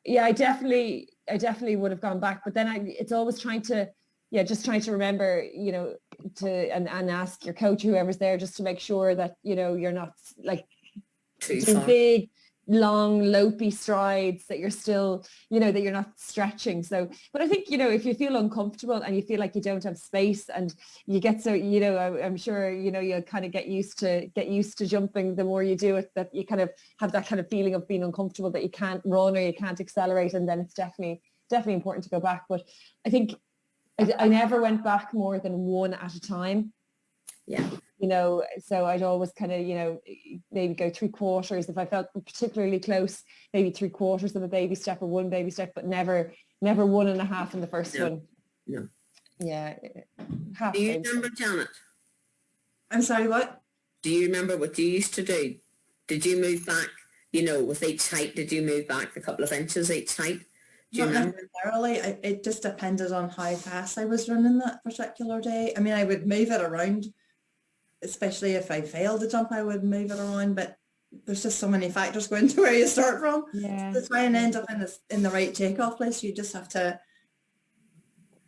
I definitely would have gone back, but then it's always trying to, just trying to remember, and ask your coach, whoever's there, just to make sure that, you're not like too doing far. big, long, lopey strides, that you're still, that you're not stretching. So, but I think, if you feel uncomfortable and you feel like you don't have space and you get so, I'm sure, you'll kind of get used to jumping the more you do it, that you kind of have that kind of feeling of being uncomfortable, that you can't run or you can't accelerate. And then it's definitely important to go back. But I think I never went back more than one at a time. Yeah. So I'd always kind of, maybe go 3/4. If I felt particularly close, maybe 3/4 of a baby step or one baby step, but never 1.5 in the first one. No. Yeah. Half. Do you remember, Janet? I'm sorry, what? Do you remember what you used to do? Did you move back, with each height? Did you move back a couple of inches each height? Do you remember? Necessarily. It just depended on how fast I was running that particular day. I mean, I would move it around, especially if I failed to jump, I would move it around, but there's just so many factors going to where you start from. Yeah. To try and end up in the right takeoff place, you just have to,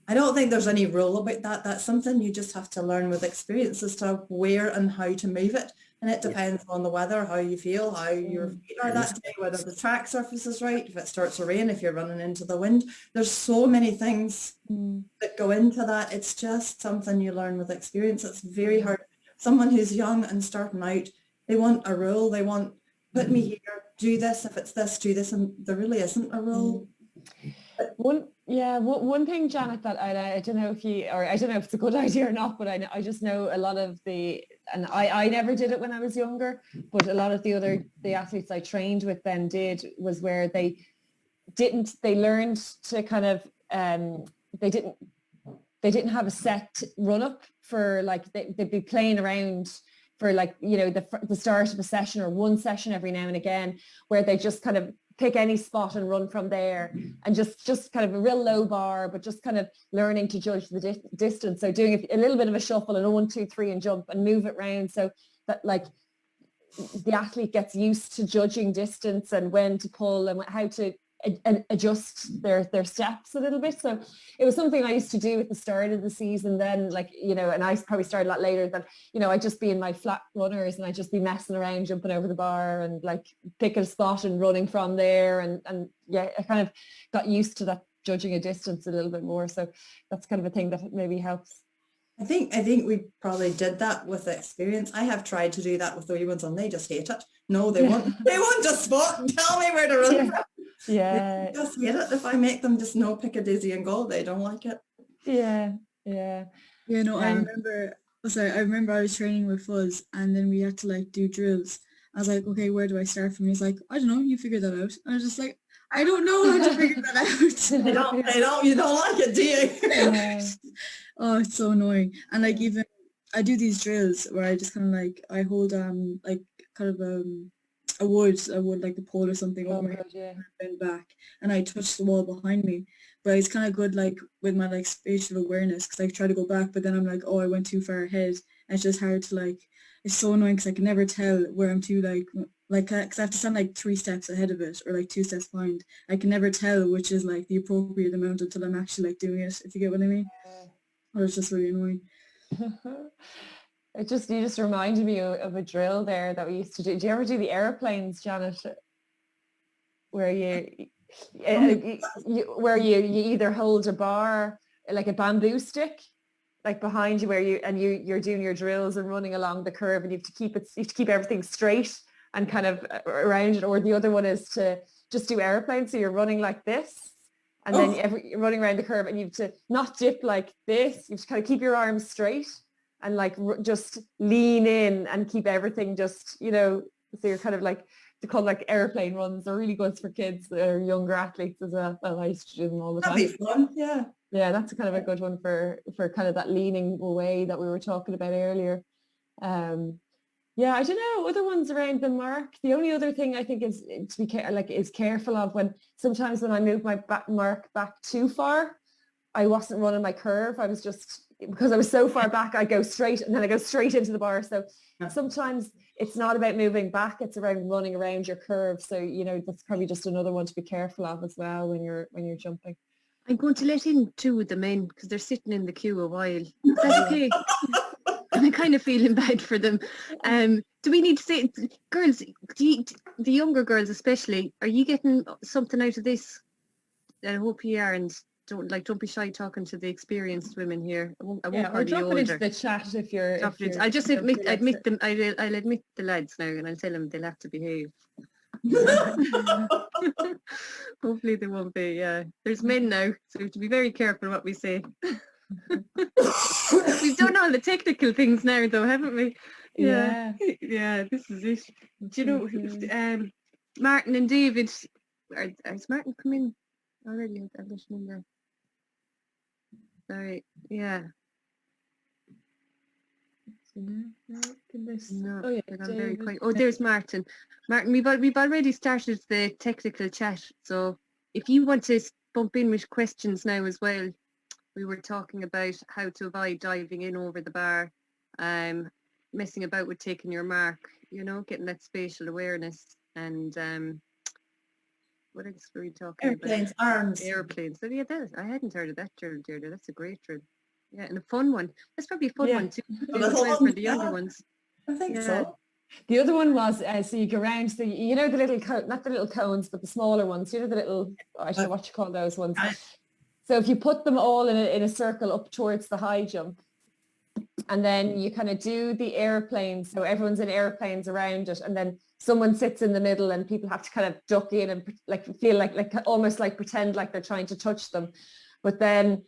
I don't think there's any rule about that. That's something you just have to learn with experience as to where and how to move it. And it depends on the weather, how you feel, how your feet are that day, whether the track surface is right, if it starts to rain, if you're running into the wind. There's so many things that go into that. It's just something you learn with experience. It's very hard. Someone who's young and starting out, they want a rule. They want, put me here, do this. If it's this, do this. And there really isn't a rule. One thing, Janet, that I don't know I don't know if it's a good idea or not, but I just know a lot of and I never did it when I was younger, but a lot of the athletes I trained with then was where they learned to kind of, they didn't have a set run up for, like, they'd be playing around for, like, the start of a session or one session every now and again, where they just kind of pick any spot and run from there, and just kind of a real low bar, but just kind of learning to judge the distance. So doing a little bit of a shuffle and a 1, 2, 3 and jump and move it round, so that, like, the athlete gets used to judging distance and when to pull and how to adjust their steps a little bit. So it was something I used to do at the start of the season then, like, and I probably started a lot later than, I'd just be in my flat runners and I'd just be messing around, jumping over the bar and, like, picking a spot and running from there. And I kind of got used to that, judging a distance a little bit more. So that's kind of a thing that maybe helps. I think we probably did that with experience. I have tried to do that with the wee ones and they just hate it. No, they want to spot and tell me where to run from. Yeah. They just hate it. If I make them just pick a daisy and go, they don't like it. Yeah. I remember I was training with Fuzz and then we had to, like, do drills. I was like, okay, where do I start from? He's like, I don't know, you figure that out. I was just like, I don't know how to figure that out. You don't like it, do you? Yeah. Oh, it's so annoying. And, like, even I do these drills where I just kind of, like, I hold like kind of a wood like a pole or something over my head and bend back, and I touch the wall behind me. But it's kind of good, like, with my, like, spatial awareness, because I try to go back, but then I'm like, oh, I went too far ahead. And it's just hard to, like, it's so annoying because I can never tell where I'm too, like, because I have to stand, like, 3 steps ahead of it or, like, 2 steps behind. I can never tell which is, like, the appropriate amount until I'm actually, like, doing it, if you get what I mean. Or it's just really annoying. You just reminded me of a drill there that we used to do. Do you ever do the airplanes, Janet? Where you either hold a bar, like a bamboo stick, like behind you, you're doing your drills and running along the curve, and you have to keep everything straight and kind of around it. Or the other one is to just do airplanes, so you're running like this. And then you're running around the curve, and you have to not dip like this. You have to kind of keep your arms straight and, like, just lean in and keep everything just, so you're kind of, like, they're called, like, airplane runs. They're really good for kids or younger athletes as well. Well, I used to do them all the time. That'd be fun, yeah. Yeah, that's kind of a good one for kind of that leaning away that we were talking about earlier. I don't know, other ones around the mark. The only other thing I think is to be is careful of sometimes when I move my mark back too far, I wasn't running my curve. I was just, because I was so far back, I go straight and then I go straight into the bar. So sometimes it's not about moving back, it's around running around your curve. So, that's probably just another one to be careful of as well when you're jumping. I'm going to let in 2 of them in because they're sitting in the queue a while. Is that okay? I'm kind of feeling bad for them. Do we need to say, girls, the younger girls especially, are you getting something out of this? I hope you are, and don't be shy talking to the experienced women here. I won't or drop it into the chat if you're. I'll just admit them. I'll admit the lads now, and I'll tell them they'll have to behave. Hopefully they won't be. Yeah, there's men now, so we have to be very careful what we say. We've done all the technical things now, though, haven't we? Yeah. This is it. Do you know, Martin and David? Has Martin come in already? I'm listening there. Sorry. Yeah. No, oh yeah, I'm very quiet. Oh, there's Martin. Martin, we've already started the technical chat, so if you want to bump in with questions now as well. We were talking about how to avoid diving in over the bar, messing about with taking your mark, getting that spatial awareness, and what else were we talking Airplanes, about? arms. Airplanes. So yeah, I hadn't heard of that drill, Deirdre. That's a great drill. Yeah, and a fun one. That's probably a fun one too. For the younger ones. I think so. The other one was, so you go around, the little, not the little cones, but the smaller ones, the little, I don't know what you call those ones. So if you put them all in a circle up towards the high jump, and then you kind of do the airplane, so everyone's in airplanes around it, and then someone sits in the middle and people have to kind of duck in and feel like almost like pretend like they're trying to touch them. But then,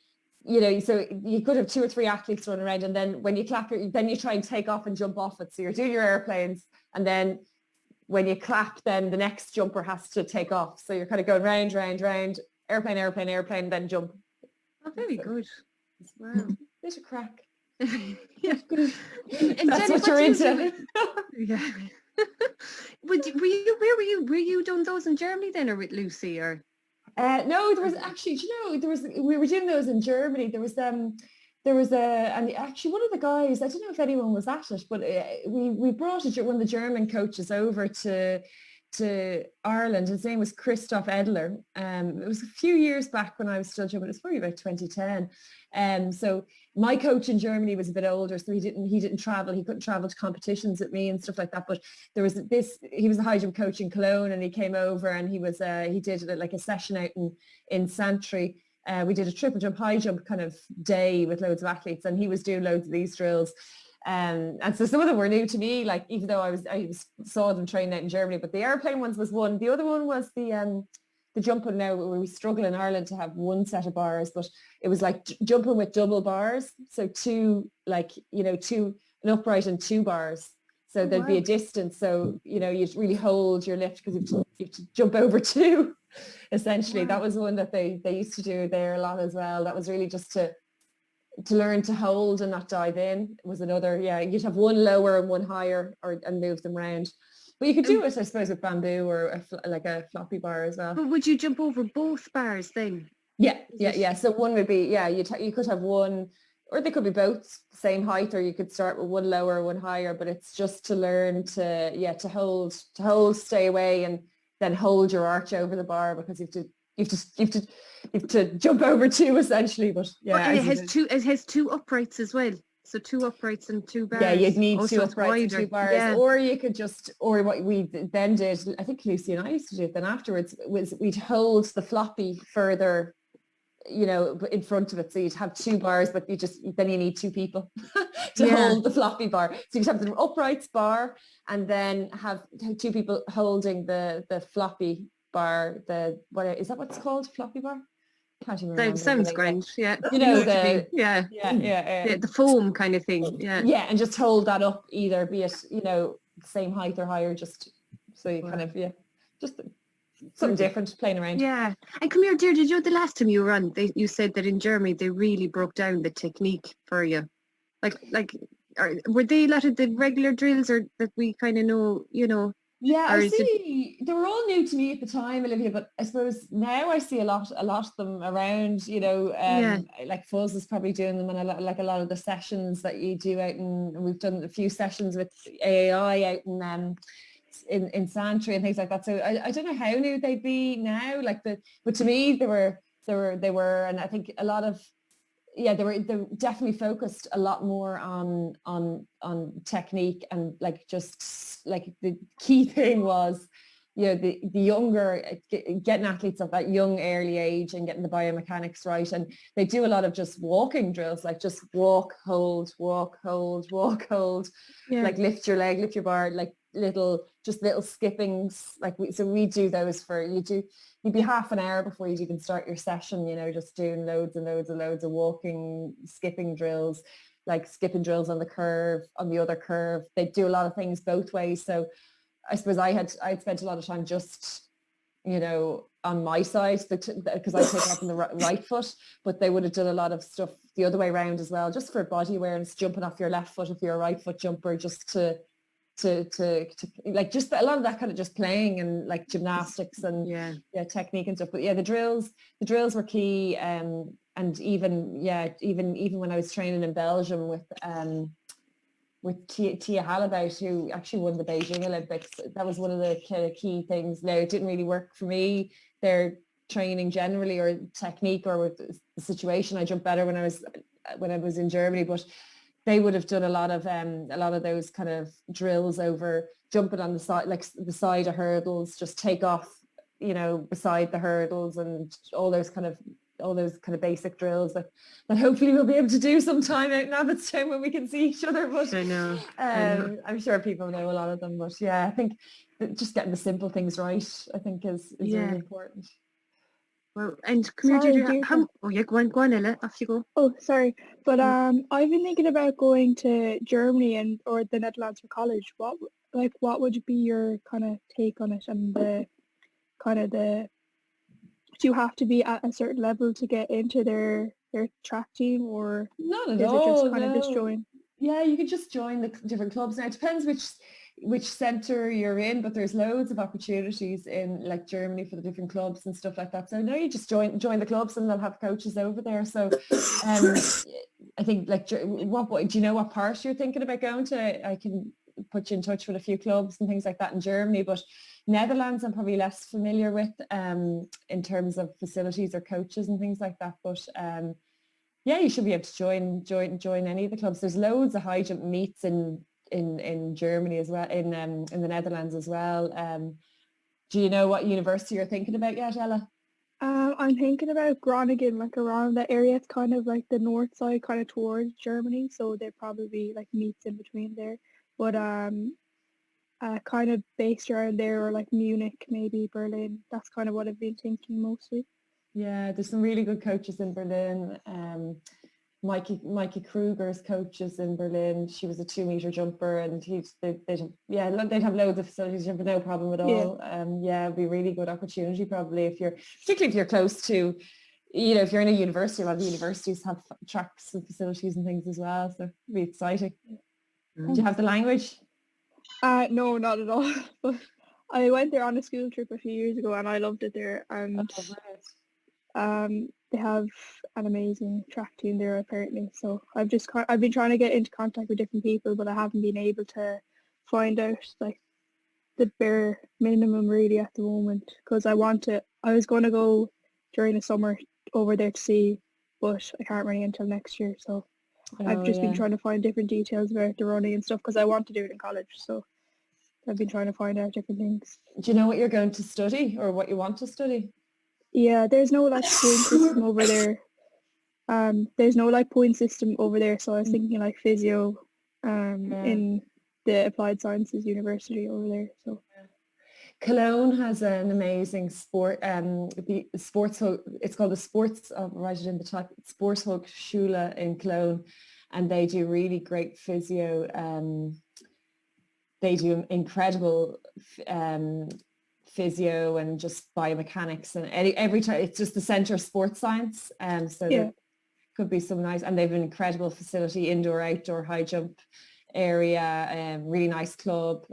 so you could have 2 or 3 athletes running around, and then when you clap, then you try and take off and jump off it. So you're doing your airplanes, and then when you clap, then the next jumper has to take off. So you're kind of going round, round, round, airplane, then jump. Oh, very good. Wow. Bit of crack. Yeah. And that's what you're into. Yeah. Where were you doing those in Germany then, or with Lucy, or? No, there was actually, we were doing those in Germany. There was and actually one of the guys, I don't know if anyone was at it, but we brought one of the German coaches over to Ireland. His name was Christoph Edler. It was a few years back when I was still jumping. It was probably about 2010. So my coach in Germany was a bit older, so he didn't travel. He couldn't travel to competitions with me and stuff like that. But there was he was a high jump coach in Cologne, and he came over and he did like a session out in Santry. We did a triple jump, high jump kind of day with loads of athletes, and he was doing loads of these drills. And so some of them were new to me, like even though I saw them trained out in Germany, but the airplane ones was one. The other one was the jumping now, where we struggle in Ireland to have one set of bars, but it was like jumping with double bars. So 2, an upright and 2 bars. So there'd be a distance. So, you'd really hold your lift because you have to jump over 2, essentially. That was one that they used to do there a lot as well. That was really just to learn to hold and not dive in. It was another, you'd have one lower and one higher and move them around. But you could do it, I suppose, with bamboo or a floppy bar as well. But would you jump over both bars then? Yeah. So one would be, you could have one, or they could be both the same height, or you could start with one lower, one higher. But it's just to learn to hold, stay away, and then hold your arch over the bar, because you have to jump over 2 essentially. But and it has 2 uprights as well. So 2 uprights and 2 bars. Yeah, you'd need 2 uprights and 2 bars. Yeah. Or you could or what we then did, I think Lucy and I used to do it then afterwards, was we'd hold the floppy further, in front of it. So you'd have 2 bars, but then you need 2 people to hold the floppy bar. So you'd have the uprights bar, and then have 2 people holding the floppy bar. Is that what's called, floppy bar? Can't even remember. Sounds great. Yeah. The foam kind of thing. Yeah, and just hold that up, either be it same height or higher, just so you kind of just something different, playing around. Yeah. And come here, dear, did you, the last time you were on, you said that in Germany they really broke down the technique for you, like were they a lot of the regular drills, or that we kind of know, Yeah, Or I is it, see. They were all new to me at the time, Olivia, but I suppose now I see a lot of them around. yeah, Like Fuzz is probably doing them, and like a lot of the sessions that you do out in. We've done a few sessions with AAI out in Santry and things like that. So I don't know how new they'd be now. But to me they were, and I think a lot of they definitely focused a lot more on technique, and like just like the key thing was the younger getting athletes at that young early age and getting the biomechanics right, and they do a lot of just walking drills, like just walk, hold, walk, hold, walk, hold, yeah, like lift your leg, lift your bar, like little skippings, like we do those for you'd be half an hour before you'd even start your session, just doing loads and loads of walking, skipping drills, like skipping drills on the curve, on the other curve. They do a lot of things both ways. So I suppose I'd spent a lot of time just, on my side, because I take off on the right foot, but they would have done a lot of stuff the other way around as well, just for body awareness, jumping off your left foot if you're a right foot jumper, just to like just a lot of that kind of just playing and like gymnastics and yeah. technique and stuff. But the drills were key, and even when I was training in Belgium with Tia Halabout, who actually won the Beijing Olympics, that was one of the kind of key things. Now it didn't really work for me, their training generally or technique or with the situation. I jumped better when I was in Germany, but they would have done a lot of those kind of drills over jumping on the side, like the side of hurdles, just take off, beside the hurdles, and all those kind of basic drills that hopefully we'll be able to do sometime out in Abbottstown when we can see each other. But I know. I'm sure people know a lot of them. But yeah, I think just getting the simple things right, I think is Yeah. really important. Well, and come here, Sorry, Deirdre. Deirdre. Oh yeah, go on, Ella. Off you go. Oh, sorry. But I've been thinking about going to Germany or the Netherlands for college. What would be your kind of take on it, and do you have to be at a certain level to get into their track team, or Not at is it all, just kind of just no. join? Yeah, you could just join the different clubs. Now it depends which centre you're in, but there's loads of opportunities in like Germany for the different clubs and stuff like that. So no, you just join the clubs and they'll have coaches over there. So I think like what do you know what part you're thinking about going to? I can put you in touch with a few clubs and things like that in Germany, but Netherlands I'm probably less familiar with in terms of facilities or coaches and things like that. But yeah, you should be able to join any of the clubs. There's loads of high jump meets in Germany as well, in the Netherlands as well. Do you know what university you're thinking about yet, Ella? I'm thinking about Groningen, like around that area. It's kind of like the north side, kind of towards Germany, so there'd probably be like meets in between there. But kind of based around there, or like Munich, maybe Berlin. That's kind of what I've been thinking mostly. Yeah, there's some really good coaches in Berlin. Mikey Kruger's coaches in Berlin. She was a 2-meter jumper, and they'd have loads of facilities. You have no problem at all. It'd be a really good opportunity probably particularly if you're close to, if you're in a university. A lot of universities have tracks and facilities and things as well, so it'd be exciting. Do you have the language? No, not at all. But I went there on a school trip a few years ago, and I loved it there. And they have an amazing track team there apparently. So I've been trying to get into contact with different people, but I haven't been able to find out like the bare minimum really at the moment, because I was going to go during the summer over there to see, but I can't really until next year. So I've just been trying to find different details about the running and stuff, because I want to do it in college. So I've been trying to find out different things. Do you know what you're going to study or what you want to study? Yeah, there's no like point system over there. There's no like point system over there, so I was thinking like physio in the Applied Sciences University over there. So Cologne has an amazing sport. The sports hub, it's called the Sports. I'll write it in the type. Sports Hub Schule in Cologne, and they do really great physio. They do incredible physio and just biomechanics, and every time it's just the Centre of Sports Science. So there could be some nice, and they've an incredible facility, indoor, outdoor, high jump area. Really nice club.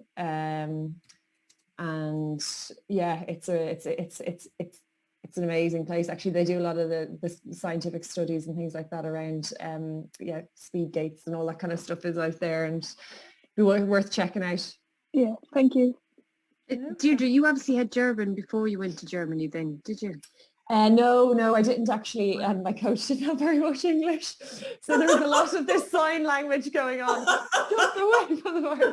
and yeah, it's an amazing place. Actually, they do a lot of the scientific studies and things like that around speed gates and all that kind of stuff is out there, and be worth checking out. Yeah, thank you. Deirdre, you obviously had German before you went to Germany then, did you? No, I didn't actually, and my coach didn't have very much English, so there was a lot of this sign language going on just away from the work.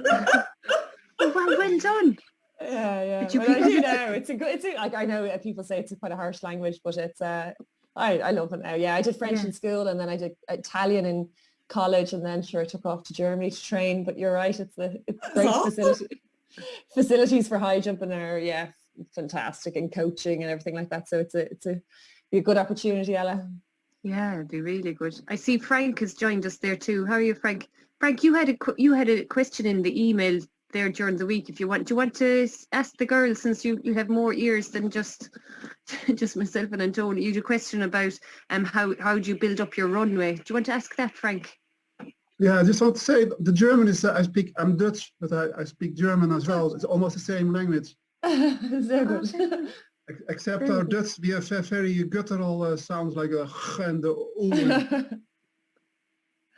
Well done. Yeah. But you But I do know it's like, I know people say it's quite a harsh language, but it's I love it now. Yeah, I did French in school, and then I did Italian in college, and then sure I took off to Germany to train. But you're right, it's great facilities for high jumping are fantastic, and coaching and everything like that. So it's be a good opportunity, Ella. Yeah, it'd be really good. I see Frank has joined us there too. How are you, Frank? Frank, you had a question in the email there during the week. If you want, do you want to ask the girls, since you have more ears than just myself and Antonio? You had a question about how do you build up your runway? Do you want to ask that, Frank? Yeah, I just want to say the German is I'm Dutch, but I speak German as well. It's almost the same language. So good. Except our Dutch, we have very guttural sounds like a ch and the u.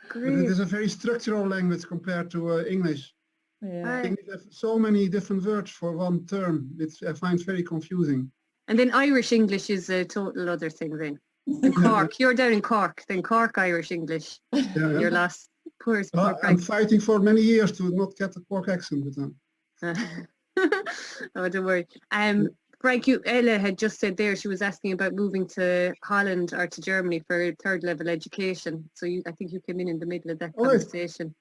Great. It is a very structural language compared to English. Yeah. English have so many different words for one term. I find very confusing. And then Irish English is a total other thing then. And Cork, you're down in Cork, then Cork Irish English. Yeah. Your last poor I'm Frank. fighting for many years to not get the Cork accent with them. Oh, don't worry. Frank, Ella had just said there, she was asking about moving to Holland or to Germany for third level education. So I think you came in the middle of that conversation.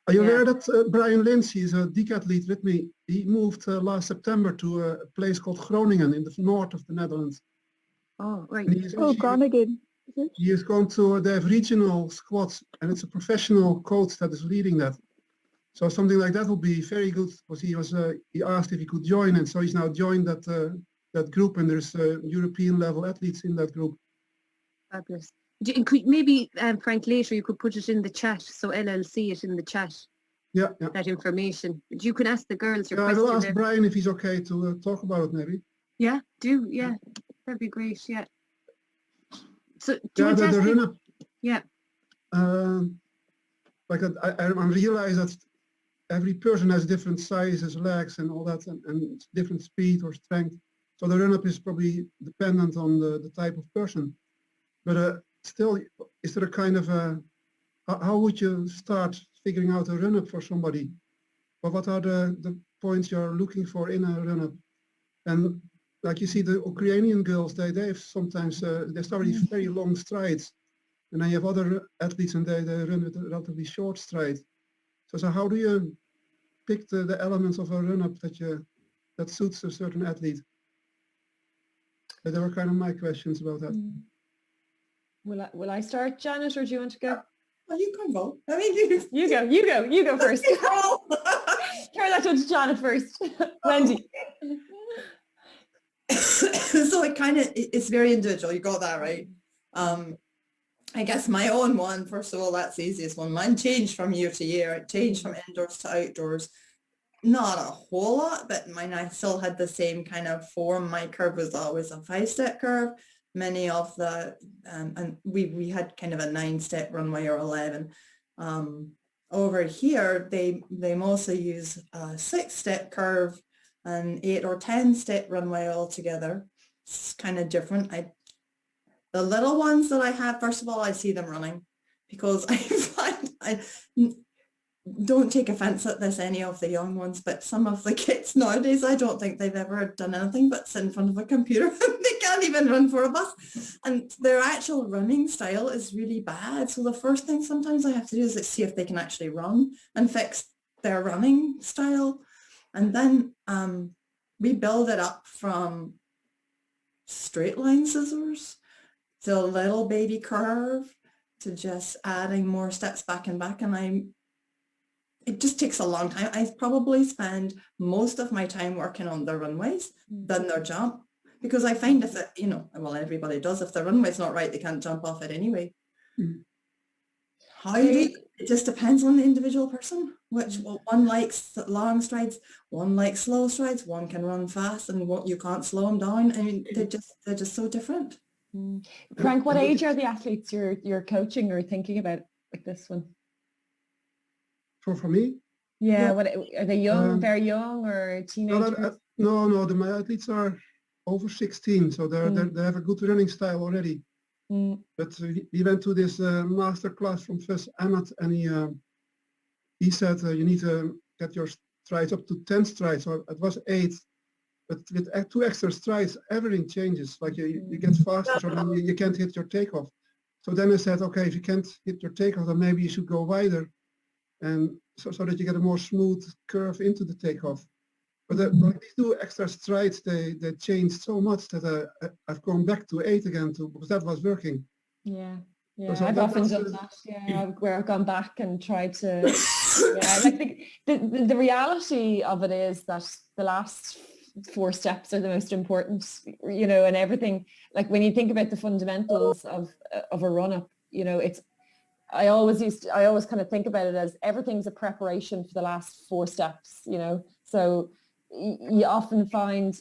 Are you aware that Brian Lynch, he's a decathlete with me, he moved last September to a place called Groningen in the north of the Netherlands. Oh, right. Groningen. He is going to, they have regional squads, and it's a professional coach that is leading that. So something like that would be very good, because he asked if he could join, and so he's now joined that group, and there's European level athletes in that group. Fabulous. Maybe, Frank, later you could put it in the chat so Ella will see it in the chat. Yeah. That information. But you can ask the girls your I question. will ask there. Brian if he's okay to talk about it, maybe. Yeah, that'd be great. Yeah. So do Yeah, you want to the ask run-up. Yeah. Like I realize that every person has different sizes, legs, and all that, and different speed or strength. So the run-up is probably dependent on the type of person. But still, is there a kind of how would you start figuring out a run-up for somebody? Or what are the points you're looking for in a run-up? And like you see, the Ukrainian girls, they have sometimes, they start with very long strides. And then you have other athletes, and they run with a relatively short stride. So how do you pick the elements of a run-up that suits a certain athlete? There were kind of my questions about that. Will I start, Janet, or do you want to go? Well, you can go. I mean, you go first. Turn that to Janet first. Wendy. So it's very individual. You got that right. I guess my own one, first of all, that's the easiest one. Mine changed from year to year. It changed from indoors to outdoors. Not a whole lot, but mine, I still had the same kind of form. My curve was always a 5-step curve. Many of the, and we had kind of a 9-step runway or 11. Over here, they mostly use a 6-step curve, an 8 or 10-step runway altogether. It's kind of different. The little ones that I have, first of all, I see them running, because I find, I don't take offense at this, any of the young ones, but some of the kids nowadays, I don't think they've ever done anything but sit in front of a computer. They can't even run for a bus, and their actual running style is really bad. So the first thing sometimes I have to do is see if they can actually run and fix their running style. And then we build it up from straight line scissors to a little baby curve to just adding more steps back and back. And it just takes a long time. I probably spend most of my time working on their runways than their jump, because I find if it, well, everybody does, if the runway's not right, they can't jump off it anyway. How you do it just depends on the individual person. One likes long strides, one likes slow strides, one can run fast, and what you can't slow them down. I mean, they're just so different. Frank, what age are the athletes you're coaching or thinking about like this one? For me? Yeah, what are they young, very young, or teenagers? No, my athletes are over 16, so they have a good running style already. But we went to this master class from Fes Anat, and he said you need to get your strides up to 10 strides. So it was 8, but with 2 extra strides, everything changes. Like you get faster, so then you can't hit your takeoff. So then I said, okay, if you can't hit your takeoff, then maybe you should go wider, and so that you get a more smooth curve into the takeoff. But these 2 extra strides, they changed so much that I've gone back to 8 again because that was working. Yeah, So I've often done that. Yeah, where I've gone back and tried to. Yeah, like the reality of it is that the last 4 steps are the most important, you know, and everything. Like when you think about the fundamentals of a run up, you know, I always kind of think about it as everything's a preparation for the last 4 steps, you know. So you often find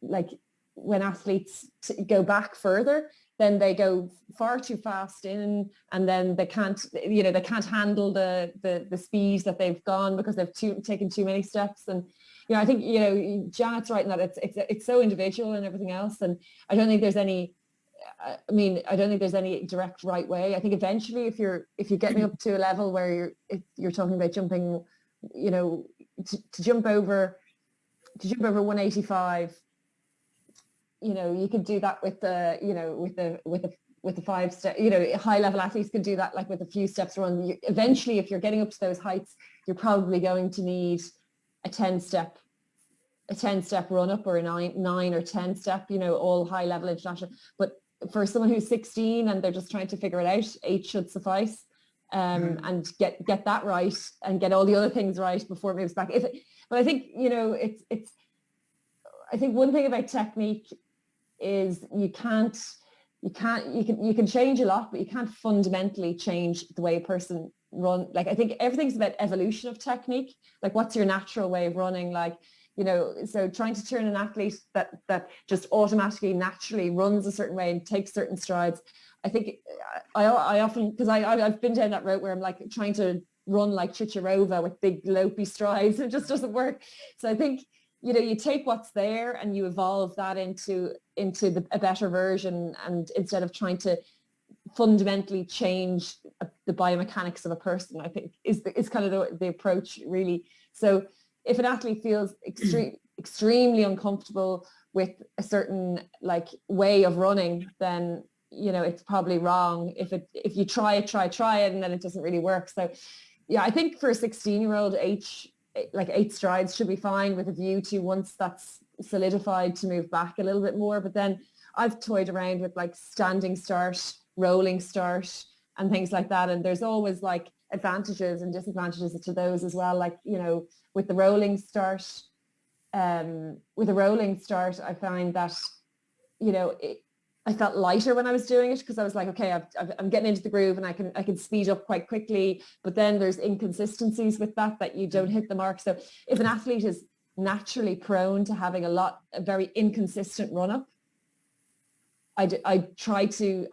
like when athletes go back further, then they go far too fast in, and then they can't handle the speed that they've gone because they've taken too many steps. And you know, I think, you know, Janet's right in that it's so individual and everything else, and I don't think there's any direct right way. I think eventually if you're getting up to a level where you're talking about jumping, you know, to jump over 185, you know, you could do that with the, you know, with the 5 step, you know, high level athletes can do that like with a few steps run. Eventually, if you're getting up to those heights, you're probably going to need a 10 step run up, or a 9 or 10 step, you know, all high level international. But for someone who's 16 and they're just trying to figure it out, 8 should suffice. And get that right and get all the other things right before it moves back. But I think, you know, I think one thing about technique is you can change a lot, but you can't fundamentally change the way a person run. Like I think everything's about evolution of technique. Like what's your natural way of running? Like, you know, so trying to turn an athlete that just automatically naturally runs a certain way and takes certain strides. I think I often, because I've been down that route where I'm like trying to run like Chicharova with big lopey strides. It just doesn't work. So I think, you know, you take what's there and you evolve that into a better version, and instead of trying to fundamentally change the biomechanics of a person, I think is kind of the approach really. So if an athlete feels extremely uncomfortable with a certain like way of running, then, you know, it's probably wrong. If you try it and then it doesn't really work. So yeah, I think for a 16-year-old, 8 strides should be fine, with a view to, once that's solidified, to move back a little bit more. But then I've toyed around with like standing start, rolling start and things like that. And there's always like advantages and disadvantages to those as well. Like, you know, with the rolling start, I find that, you know, I felt lighter when I was doing it, because I was like, okay, I'm getting into the groove and I can speed up quite quickly. But then there's inconsistencies with that you don't hit the mark. So if an athlete is naturally prone to having a very inconsistent run up, I try to,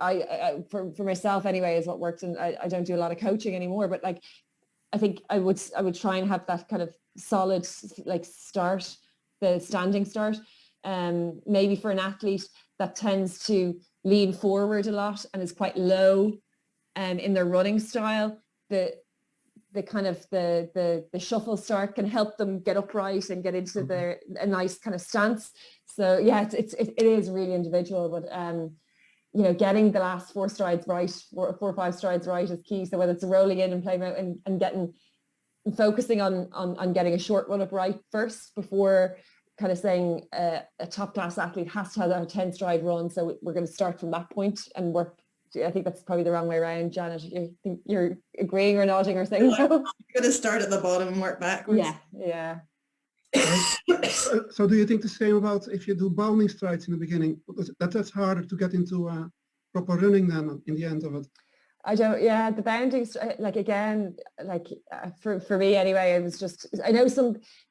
for myself anyway, is what works. And I don't do a lot of coaching anymore, but like, I think I would try and have that kind of solid like start, the standing start. Maybe for an athlete that tends to lean forward a lot and is quite low in their running style, the kind of the shuffle start can help them get upright and get into a nice kind of stance. So yeah, it is really individual, but you know, getting the last 4 strides right, 4 or 5 strides right is key. So whether it's rolling in and playing out and focusing on getting a short run up right first, before kind of saying a top class athlete has to have a 10 stride run. So we're going to start from that point and work. I think that's probably the wrong way around. Janet, you think you're agreeing or nodding or saying so? I'm going to start at the bottom and work backwards. Yeah. So do you think the same about if you do bounding strides in the beginning? Because that's harder to get into proper running then in the end of it. I don't, yeah, the bounding, like again, like for me anyway, it was just, I know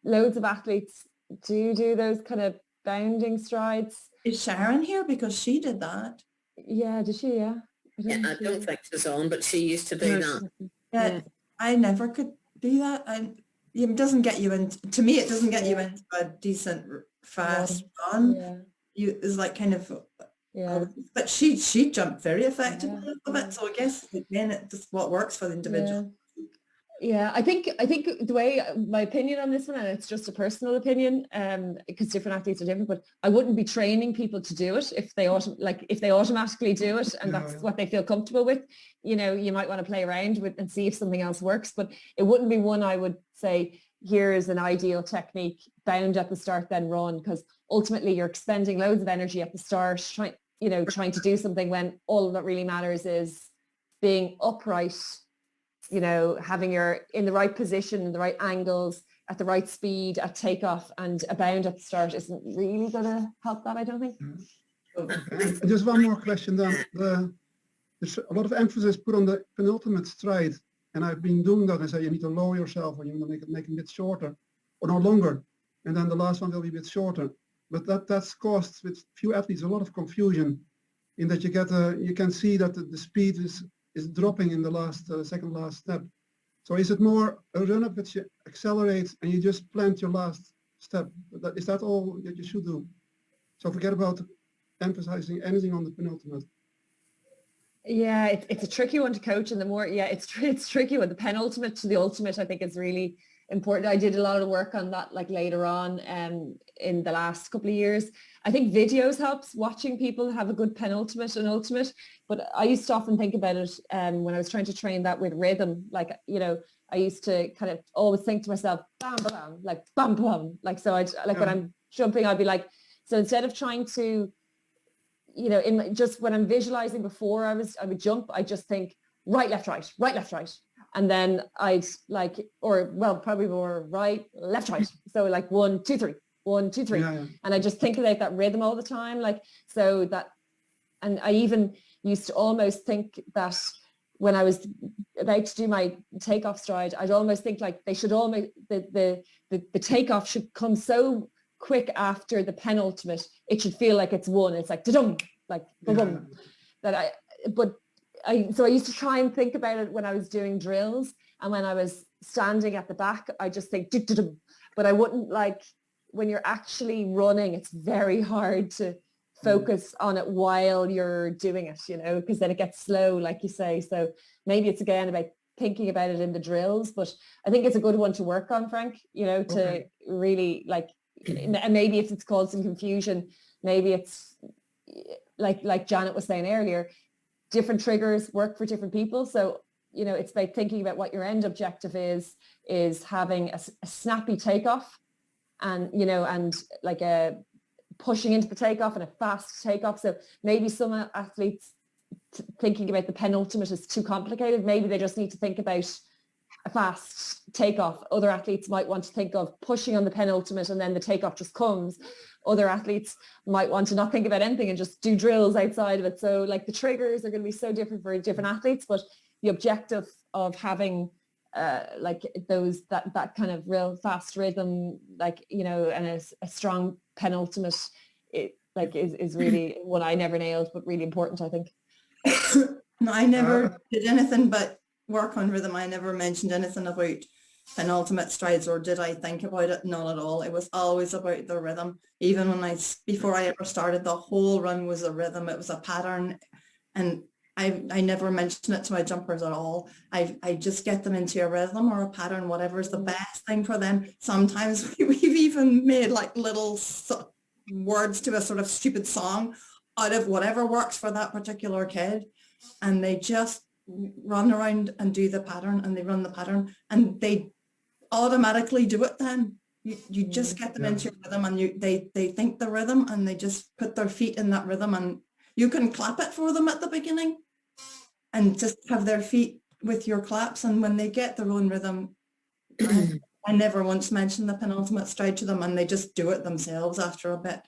loads of athletes do those kind of bounding strides. Is Sharon here? Because she did that. Yeah, did she? Yeah. Yeah, I don't think she's on, but she used to do that. Yeah, I never could do that. It doesn't get you into, to me, it doesn't get you into a decent fast run. It's like kind of, but she jumped very effectively of it. So I guess again, it's just what works for the individual. Yeah, I think the way, my opinion on this one, and it's just a personal opinion, because different athletes are different, but I wouldn't be training people to do it if they automatically do it and that's what they feel comfortable with. You know, you might want to play around with and see if something else works, but it wouldn't be one I would say, here is an ideal technique, bound at the start, then run, because ultimately you're expending loads of energy at the start, trying to do something when all that really matters is being upright, having your in the right position, the right angles, at the right speed, at takeoff, and a bound at the start isn't really going to help that, I don't think. And just one more question then. There's a lot of emphasis put on the penultimate stride, and I've been doing that. I say you need to lower yourself, or you want to make it a bit shorter, or no longer, and then the last one will be a bit shorter. But that's caused with few athletes a lot of confusion, in that you can see that the speed is dropping in the last second last step. So is it more a run up that you accelerate and you just plant your last step? Is that all that you should do? So forget about emphasizing anything on the penultimate. Yeah, it's a tricky one to coach, and the more, it's tricky one. The penultimate to the ultimate, I think, is really important. I did a lot of work on that like later on in the last couple of years. I think videos helps, watching people have a good penultimate and ultimate, but I used to often think about it when I was trying to train that with rhythm, like, I used to kind of always think to myself, bam, bam, like bam, bam, like, so I'd like when I'm jumping, I'd be like, so instead of trying to, just when I'm visualizing before I would jump, I just think right, left, right, right, left, right. And then I'd probably more right, left, right. So like 1, 2, 3, 1, 2, 3. And I just think about that rhythm all the time. Like, so that, and I even used to almost think that when I was about to do my takeoff stride, I'd almost think like they should almost, the takeoff should come so quick after the penultimate, it should feel like it's one. It's like, da-dum, like, boom, so I used to try and think about it when I was doing drills, and when I was standing at the back, I just think, but I wouldn't, like, when you're actually running, it's very hard to focus on it while you're doing it, because then it gets slow, like you say. So maybe it's again about thinking about it in the drills, but I think it's a good one to work on, Frank, to really, like, and maybe if it's caused some confusion, maybe it's like Janet was saying earlier, different triggers work for different people. So, it's about thinking about what your end objective is having a snappy takeoff, and, and like a pushing into the takeoff and a fast takeoff. So maybe some athletes thinking about the penultimate is too complicated. Maybe they just need to think about a fast takeoff. Other athletes might want to think of pushing on the penultimate and then the takeoff just comes. Other athletes might want to not think about anything and just do drills outside of it. So like the triggers are going to be so different for different athletes, but the objective of having like that kind of real fast rhythm, like, and a strong penultimate, is really one I never nailed, but really important, I think. No, I never did anything but work on rhythm. I never mentioned anything about penultimate strides, or did I think about it? None at all. It was always about the rhythm. Even before I ever started, the whole run was a rhythm. It was a pattern, and I never mention it to my jumpers at all. I just get them into a rhythm or a pattern, whatever is the best thing for them. Sometimes we've even made like little words to a sort of stupid song out of whatever works for that particular kid, and they just run around and do the pattern, and they run the pattern, and they automatically do it. Then you just get them into a rhythm, and they think the rhythm, and they just put their feet in that rhythm, and you can clap it for them at the beginning and just have their feet with your claps, and when they get their own rhythm, I never once mentioned the penultimate stride to them, and they just do it themselves after a bit.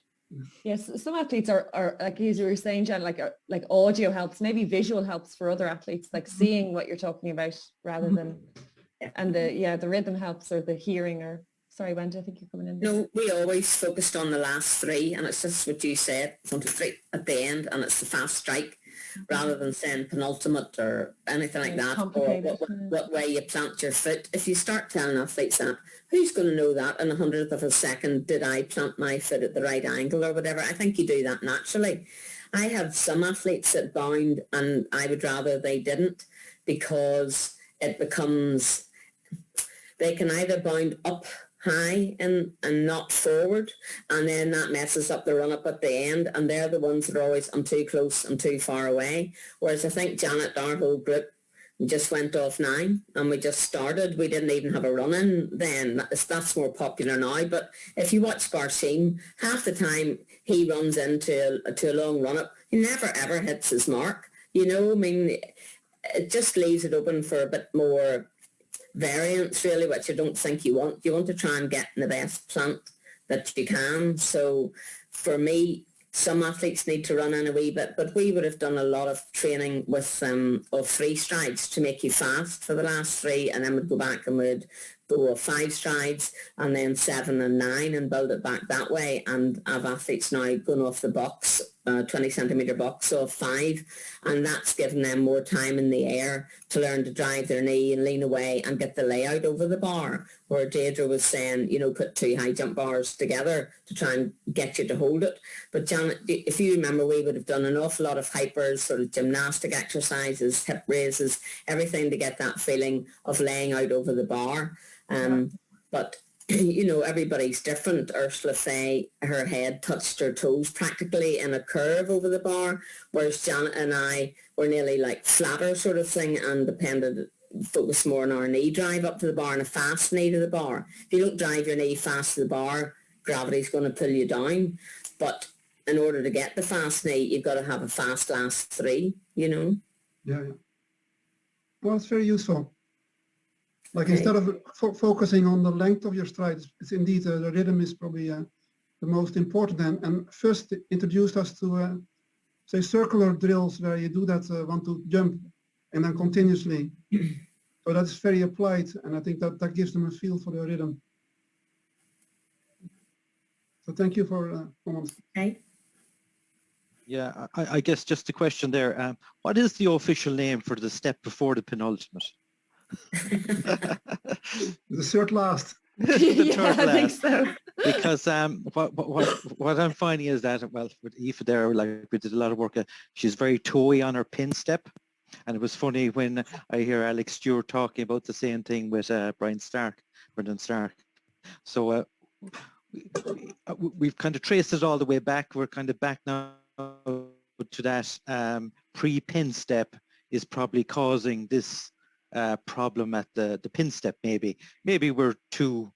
Yes, some athletes are like as you were saying, Jen, like audio helps, maybe visual helps for other athletes, like seeing what you're talking about rather than, and the rhythm helps, or the hearing, or sorry, Wendy, I think you're coming in. No, we always focused on the last three, and it's just what you said, 1, 2, 3 at the end, and it's the fast strike, rather than saying penultimate or anything like that, or what way you plant your foot. If you start telling athletes that, who's going to know that in 100th of a second, did I plant my foot at the right angle or whatever? I think you do that naturally. I have some athletes that bound, and I would rather they didn't, because it becomes, they can either bound up high and not forward, and then that messes up the run up at the end, and they're the ones that are always, I'm too close, I'm too far away. Whereas I think Janet, our whole group, just went off 9 and we just started. We didn't even have a run in then. That's more popular now, but if you watch Barshim, half the time he runs into a long run up, he never ever hits his mark. I mean, it just leaves it open for a bit more variance, really, which I don't think you want. You want to try and get in the best plant that you can. So for me, some athletes need to run in a wee bit, but we would have done a lot of training with of 3 strides to make you fast for the last 3, and then we'd go back and we'd go of 5 strides, and then 7 and 9, and build it back that way. And I have athletes now going off the box, 20 centimetre box of 5, and that's given them more time in the air to learn to drive their knee and lean away and get the layout over the bar. Where Deirdre was saying, put 2 high jump bars together to try and get you to hold it. But Janet, if you remember, we would have done an awful lot of hypers, sort of gymnastic exercises, hip raises, everything to get that feeling of laying out over the bar. But everybody's different. Ursula Faye, her head touched her toes practically in a curve over the bar, whereas Janet and I were nearly like flatter sort of thing, and focused more on our knee drive up to the bar and a fast knee to the bar. If you don't drive your knee fast to the bar, gravity's going to pull you down. But in order to get the fast knee, you've got to have a fast last 3, Yeah. Well, it's very useful. Like, instead of focusing on the length of your stride, it's indeed the rhythm is probably the most important. And first introduced us to say circular drills where you do that 1, 2 jump and then continuously. So that's very applied, and I think that gives them a feel for the rhythm. So thank you for comments. Okay. Yeah, I guess just a question there. What is the official name for the step before the penultimate? The third last. The third I think last. so. Because what I'm finding is that, well, with Aoife there, like, we did a lot of work. She's very toey on her pin step, and it was funny when I hear Alex Stewart talking about the same thing with Brendan Stark. So we've kind of traced it all the way back. We're kind of back now to that pre-pin step is probably causing this problem at the pin step. Maybe we're too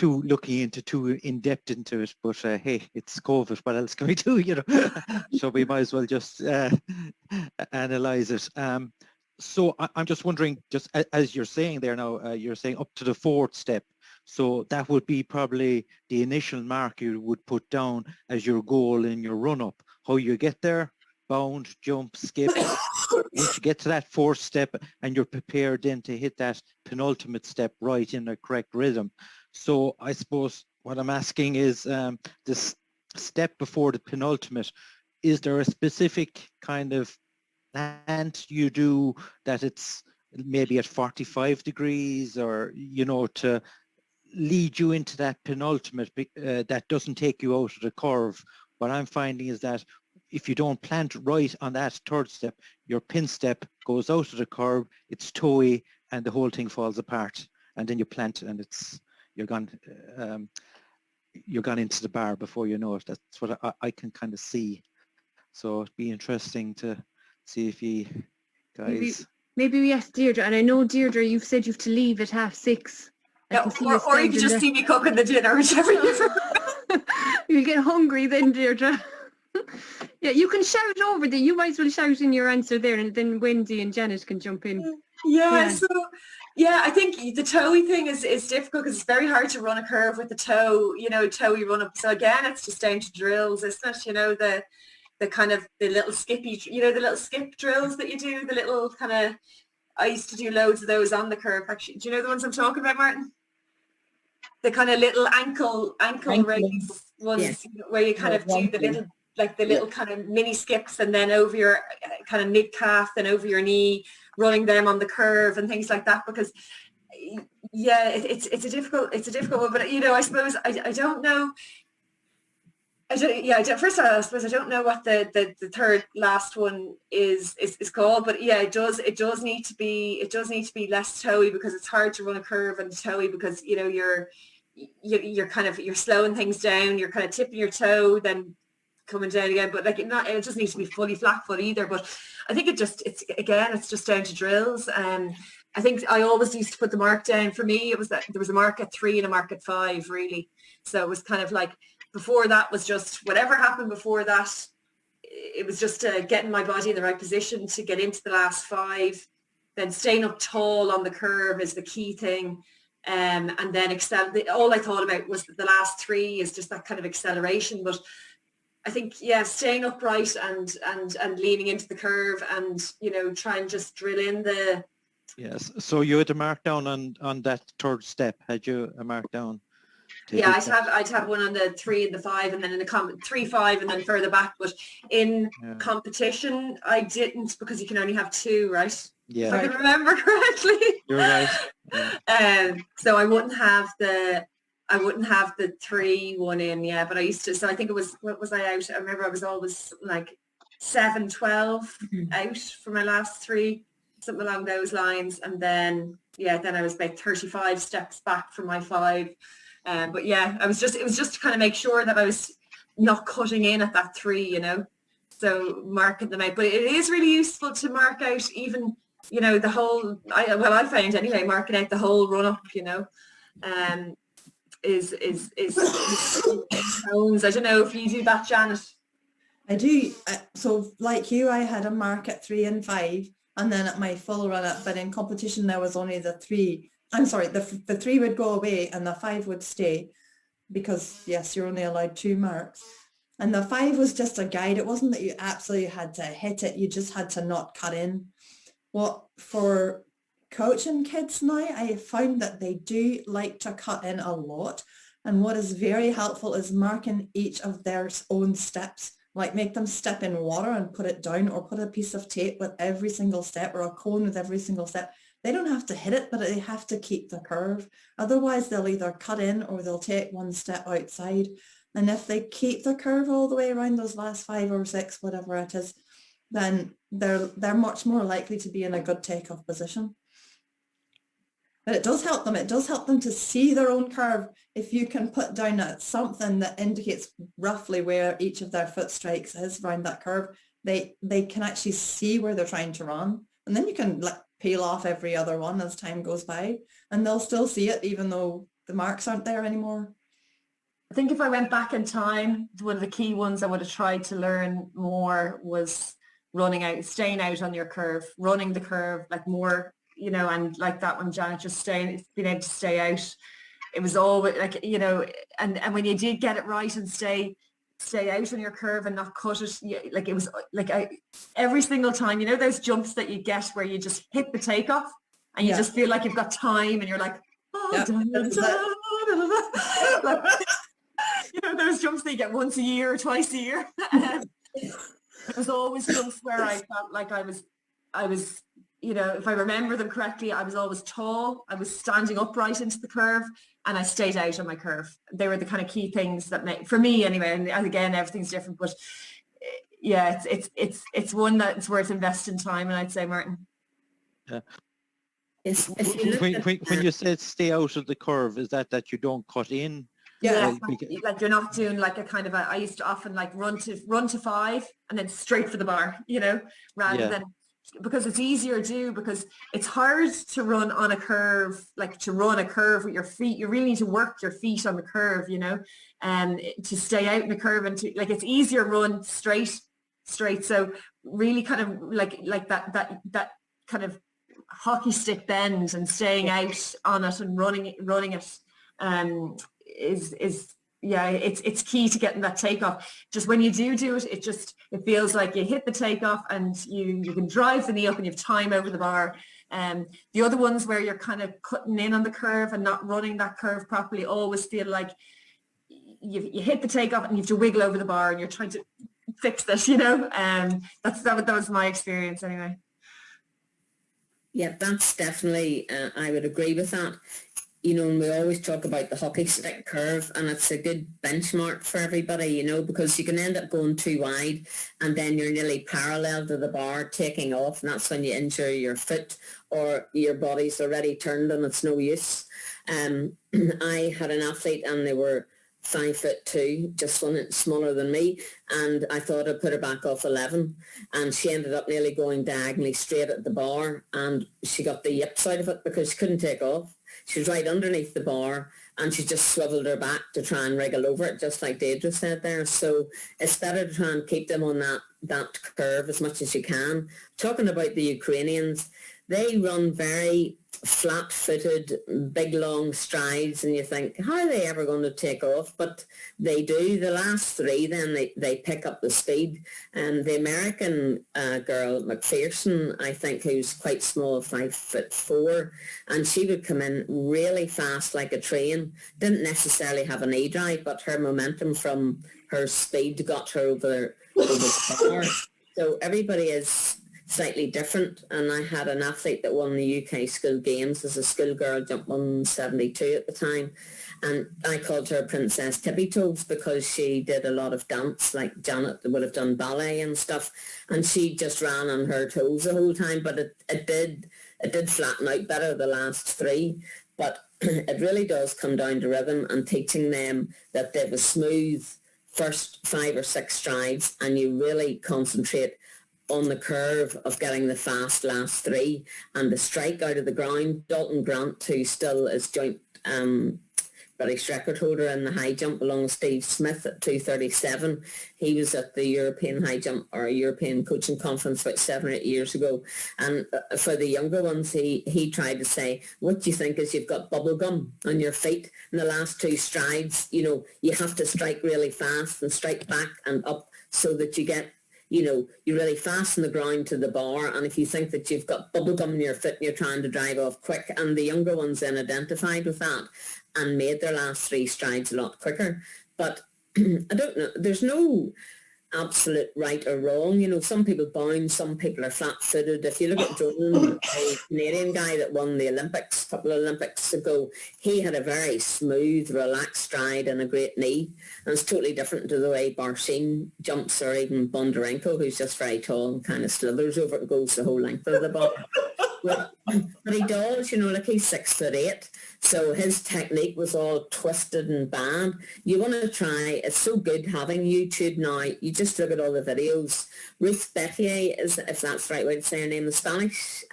looking into too in depth into it, but hey, it's COVID, what else can we do, so we might as well just analyze it. So I'm just wondering, just as you're saying there now, you're saying up to the 4th step, so that would be probably the initial mark you would put down as your goal in your run-up. How you get there: bound, jump, skip. Once you get to that 4th step and you're prepared then to hit that penultimate step right in the correct rhythm. So I suppose what I'm asking is, this step before the penultimate, is there a specific kind of plant you do that it's maybe at 45 degrees or, to lead you into that penultimate that doesn't take you out of the curve? What I'm finding is that if you don't plant right on that 3rd step, your pin step goes out of the curve, it's toey, and the whole thing falls apart. And then you plant, and you're gone into the bar before you know it. That's what I can kind of see. So it'd be interesting to see if you guys... Maybe we ask Deirdre, and I know, Deirdre, you've said you have to leave at 6:30. Yeah, or you could just see me cooking the dinner, whichever you prefer. You'll get hungry then, Deirdre. Yeah, you can shout over there. You might as well shout in your answer there, and then Wendy and Janet can jump in. Yeah. So Yeah, I think the toey thing is difficult because it's very hard to run a curve with the toe, toey run up. So again, it's just down to drills, isn't it? The kind of the little skippy, the little skip drills that you do, the little kind of, I used to do loads of those on the curve. Actually, do you know the ones I'm talking about, Martin? The kind of little ankle raise ones where you kind of do the little kind of mini skips and then over your kind of mid calf, then over your knee, running them on the curve and things like that. Because it's a difficult one. But I suppose I don't know. First of all, I suppose I don't know what the third last one is called, but yeah, it does need to be less toey because it's hard to run a curve and toey because you're slowing things down, you're kind of tipping your toe, then coming down again, but it doesn't need to be fully flat foot either. But I think it's just down to drills. I think I always used to put the mark down. For me, it was that there was a mark at 3 and a mark at 5, really. So it was kind of like, before that was just whatever happened before that, it was just getting my body in the right position to get into the last 5. Then staying up tall on the curve is the key thing. And then all I thought about was the last 3 is just that kind of acceleration. But I think, staying upright and leaning into the curve and, try and just drill in the... Yes. So you had a mark down on that third step. Had you a mark down? Yeah, I'd have one on the 3 and the 5, and then in the 3, 5, and then further back. But in competition, I didn't, because you can only have 2, right? Yeah. If I can remember correctly. You're right. Yeah. So I wouldn't have the 3 one in, but I used to. So I think it was, what was I out? I remember I was always like 7, 12 out for my last 3, something along those lines, and then then I was about 35 steps back from my 5. But it was just to kind of make sure that I was not cutting in at that 3, so marking them out. But it is really useful to mark out even, the whole, I found anyway, marking out the whole run up, is tones. I don't know if you do that, Janet. I do. So like you, I had a mark at 3 and 5, and then at my full run up, but in competition there was only the 3. I'm sorry, the 3 would go away and the 5 would stay because, yes, you're only allowed 2 marks. And the 5 was just a guide. It wasn't that you absolutely had to hit it. You just had to not cut in. Well, for coaching kids now, I found that they do like to cut in a lot. And what is very helpful is marking each of their own steps. Like make them step in water and put it down, or put a piece of tape with every single step, or a cone with every single step. They don't have to hit it, but they have to keep the curve. Otherwise, they'll either cut in or they'll take one step outside. And if they keep the curve all the way around those last 5 or 6, whatever it is, then they're much more likely to be in a good takeoff position. But it does help them. It does help them to see their own curve. If you can put down something that indicates roughly where each of their foot strikes is around that curve, they can actually see where they're trying to run. And then you can peel off every other one as time goes by, and they'll still see it even though the marks aren't there anymore. I think if I went back in time, one of the key ones I would have tried to learn more was staying out on your curve, running the curve more, and like that one, Janet, just being able to stay out. It was always and when you did get it right and stay out on your curve and not cut it, it was every single time, those jumps that you get where you just hit the takeoff and you just feel like you've got time and you're like, those jumps that you get once a year or twice a year. It was always jumps where I felt like I was, if I remember them correctly, I was always tall, I was standing upright into the curve, and I stayed out on my curve. They were the kind of key things that make, for me anyway, and again, everything's different, but it's one that's worth investing time in, I'd say, Martin. Yeah. When you said stay out of the curve, is that you don't cut in? Yeah, like you're not doing like a kind of I used to often run to 5 and then straight for the bar, rather than, because it's easier to do, because it's hard to run on a curve, to run a curve with your feet. You really need to work your feet on the curve, and to stay out in the curve, and to it's easier run straight. So really kind of like that kind of hockey stick bend and staying out on it and running it is yeah, it's key to getting that takeoff. Just when you do it, it feels like you hit the takeoff and you can drive the knee up and you have time over the bar. The other ones where you're kind of cutting in on the curve and not running that curve properly always feel like you hit the takeoff and you have to wiggle over the bar and you're trying to fix this, you know. That was my experience anyway. Yeah, that's definitely, I would agree with that. You know, and we always talk about the hockey stick curve, and it's a good benchmark for everybody, you know, because you can end up going too wide and then you're nearly parallel to the bar taking off, and that's when you injure your foot or your body's already turned and it's no use. I had an athlete and they were 5'2", just 1 inch smaller than me, and I thought I'd put her back off 11, and she ended up nearly going diagonally straight at the bar, and she got the yips out of it because she couldn't take off. She was right underneath the bar and she just swiveled her back to try and wriggle over it, just like Deidre said there. So it's better to try and keep them on that curve as much as you can. Talking about the Ukrainians, they run very flat-footed, big, long strides, and you think, how are they ever going to take off? But they do. The last three, then they pick up the speed. And the American girl, McPherson, I think, who's quite small, 5'4", and she would come in really fast like a train. Didn't necessarily have an e-drive, but her momentum from her speed got her over the bar. So everybody is slightly different, and I had an athlete that won the UK school games as a schoolgirl, jumped 172 at the time, and I called her Princess Tippy Toes because she did a lot of dance, like Janet would have done ballet and stuff, and she just ran on her toes the whole time, but it did flatten out better the last three. But it really does come down to rhythm and teaching them that they have a smooth first 5 or 6 strides, and you really concentrate on the curve of getting the fast last 3 and the strike out of the ground. Dalton Grant, who still is joint British record holder in the high jump along with Steve Smith at 2:37. He was at the European high jump or European coaching conference about 7 or 8 years ago. And for the younger ones, he tried to say, what do you think is you've got bubble gum on your feet in the last 2 strides? You know, you have to strike really fast and strike back and up so that you get, you know, you really fasten the ground to the bar, and if you think that you've got bubblegum in your foot and you're trying to drive off quick, and the younger ones then identified with that and made their last 3 strides a lot quicker. But I don't know, there's no absolute right or wrong. You know, some people bounce, some people are flat-footed. If you look at Jordan, a Canadian guy that won the Olympics a couple of Olympics ago, he had a very smooth, relaxed stride and a great knee. And it's totally different to the way Barshim jumps, or even Bondarenko, who's just very tall and kind of slithers over it and goes the whole length of the bar. But he does, you know, like he's 6'8", so his technique was all twisted and bad. You want to try, it's so good having YouTube now, you just look at all the videos. Ruth Bettier is, if that's the right way to say her name, the Spanish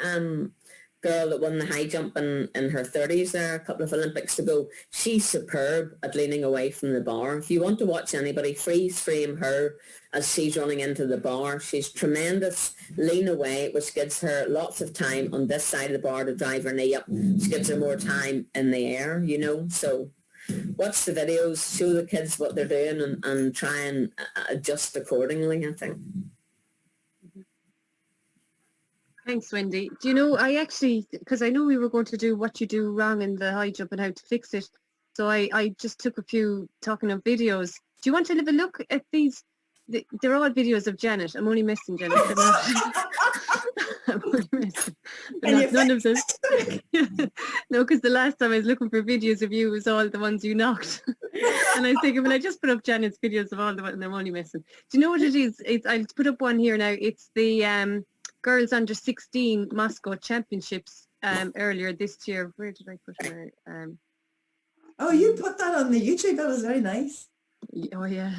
girl that won the high jump in her 30s there a couple of Olympics ago. She's superb at leaning away from the bar. If you want to watch anybody, freeze frame her as she's running into the bar. She's tremendous. Lean away, which gives her lots of time on this side of the bar to drive her knee up, which gives her more time in the air, you know. So watch the videos, show the kids what they're doing, and try and adjust accordingly, I think. Thanks, Wendy. Do you know, I actually, because I know we were going to do what you do wrong in the high jump and how to fix it, so I just took a few talking of videos. Do you want to have a look at these? They're all videos of Janet. I'm only missing Janet. I'm only missing. None of them. No, because the last time I was looking for videos of you was all the ones you knocked. And I was thinking, well, I just put up Janet's videos of all the ones and I'm only missing. Do you know what it is? I'll put up one here now. It's the Girls Under 16 Moscow Championships earlier this year. Where did I put her? Oh, you put that on the YouTube. That was very nice. Oh, yeah.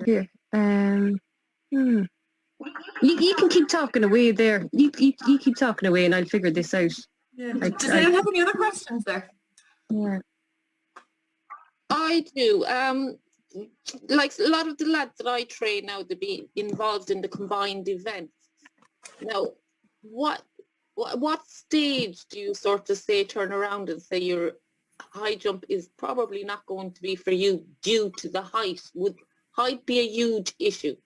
Here. You can keep talking away there. You keep talking away and I'll figure this out. Yeah. Does anyone have any other questions there? Yeah. I do. Like a lot of the lads that I train now, to be involved in the combined events. Now, what what stage do you sort of say turn around and say your high jump is probably not going to be for you due to the height? Would height be a huge issue?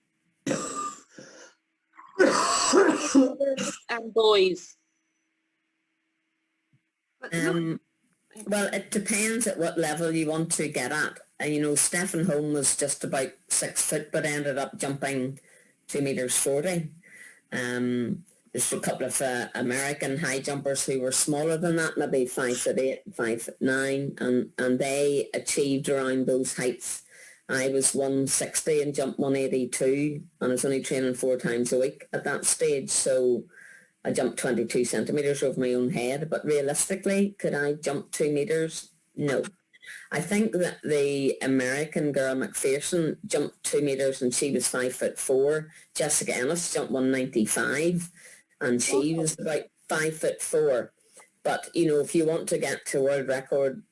And boys. Well, it depends at what level you want to get at. You know, Stephen Holm was just about 6 foot, but ended up jumping 2 meters 40. There's a couple of American high jumpers who were smaller than that, maybe 5'8", 5'9", and they achieved around those heights. I was 160 and jumped 182, and I was only training 4 times a week at that stage, so I jumped 22 centimetres over my own head, but realistically, could I jump 2 metres? No. I think that the American girl McPherson jumped 2 metres and she was 5'4". Jessica Ennis jumped 195 and she was about 5'4". But, you know, if you want to get to world record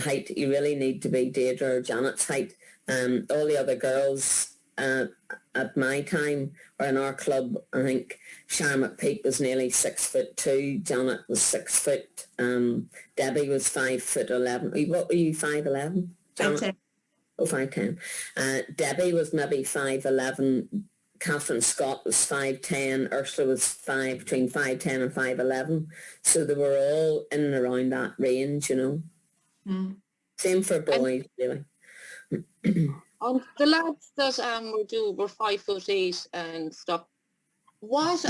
height, you really need to be Deirdre or Janet's height. All the other girls at my time or in our club, I think Sharon McPeak was nearly 6'2", Janet was 6 foot, Debbie was 5'11". What were you, 5'11"? 5'10". Oh, 5'10". Debbie was maybe 5'11". Catherine Scott was 5'10". Ursula was between 5'10" and 5'11". So they were all in and around that range, you know. Same for boys, really. The lads that were 5'8" and stuff. What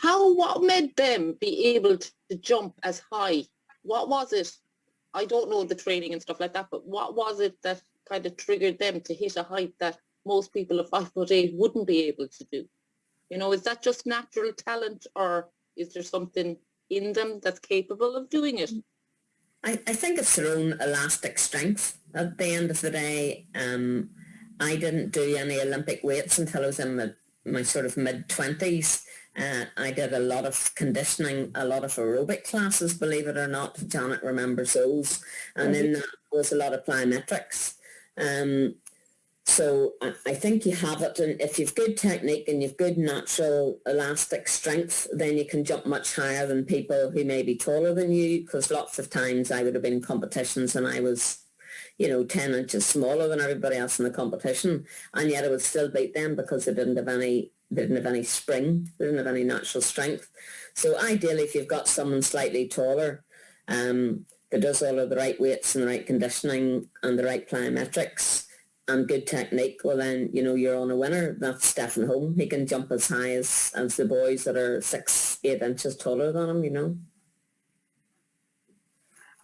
what made them be able to jump as high? What was it? I don't know the training and stuff like that, but what was it that kind of triggered them to hit a height that most people of 5'8" wouldn't be able to do? You know, is that just natural talent, or is there something in them that's capable of doing it? I think it's their own elastic strength. At the end of the day, I didn't do any Olympic weights until I was in my sort of mid-20s. I did a lot of conditioning, a lot of aerobic classes, believe it or not. Janet remembers those. And in that was a lot of plyometrics. So I think you have it, and if you've good technique and you've good natural elastic strength, then you can jump much higher than people who may be taller than you, because lots of times I would have been in competitions and I was, 10 inches smaller than everybody else in the competition, and yet I would still beat them because they didn't have any spring, they didn't have any natural strength. So ideally, if you've got someone slightly taller, that does all of the right weights and the right conditioning and the right plyometrics and good technique, well then, you're on a winner. That's Stephen Holm. He can jump as high as the boys that are 6-8 inches taller than him,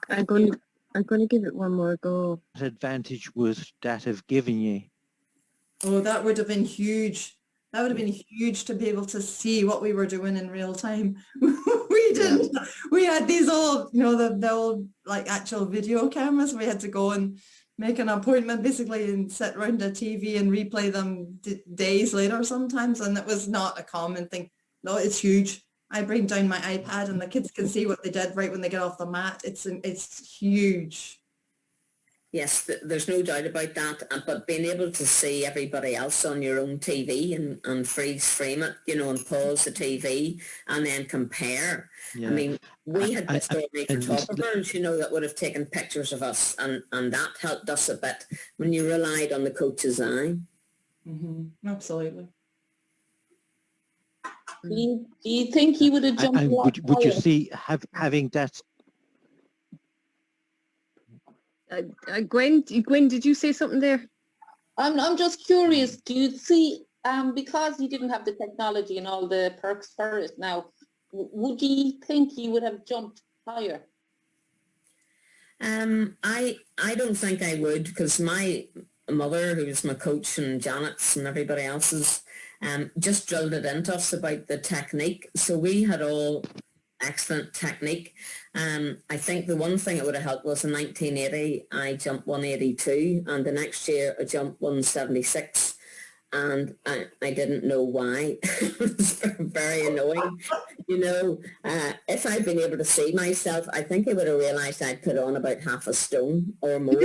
I'm going to give it one more go. What advantage would that have given you? Oh, that would have been huge. That would have been huge to be able to see what we were doing in real time. We didn't. We had these old, the old like actual video cameras. We had to go and make an appointment basically and sit around a TV and replay them days later sometimes, and it was not a common thing. No, it's huge. I bring down my iPad and the kids can see what they did right when they get off the mat. It's huge. Yes, there's no doubt about that, but being able to see everybody else on your own TV and freeze frame it, and pause the TV and then compare. Yeah. I mean, we had extraordinary photographers, that would have taken pictures of us, and that helped us a bit when you relied on the coach's eye. Mm-hmm. Absolutely. Do you think he would have jumped? Would you see having that? Gwen, did you say something there? I'm just curious. Do you see, because he didn't have the technology and all the perks for it now, would you think he would have jumped higher? I don't think I would, because my mother, who was my coach, and Janet's and everybody else's, just drilled it into us about the technique. So we had all excellent technique. I think the one thing that would have helped was in 1980, I jumped 182, and the next year I jumped 176, and I didn't know why. It was very annoying. If I'd been able to see myself, I think I would have realised I'd put on about half a stone or more.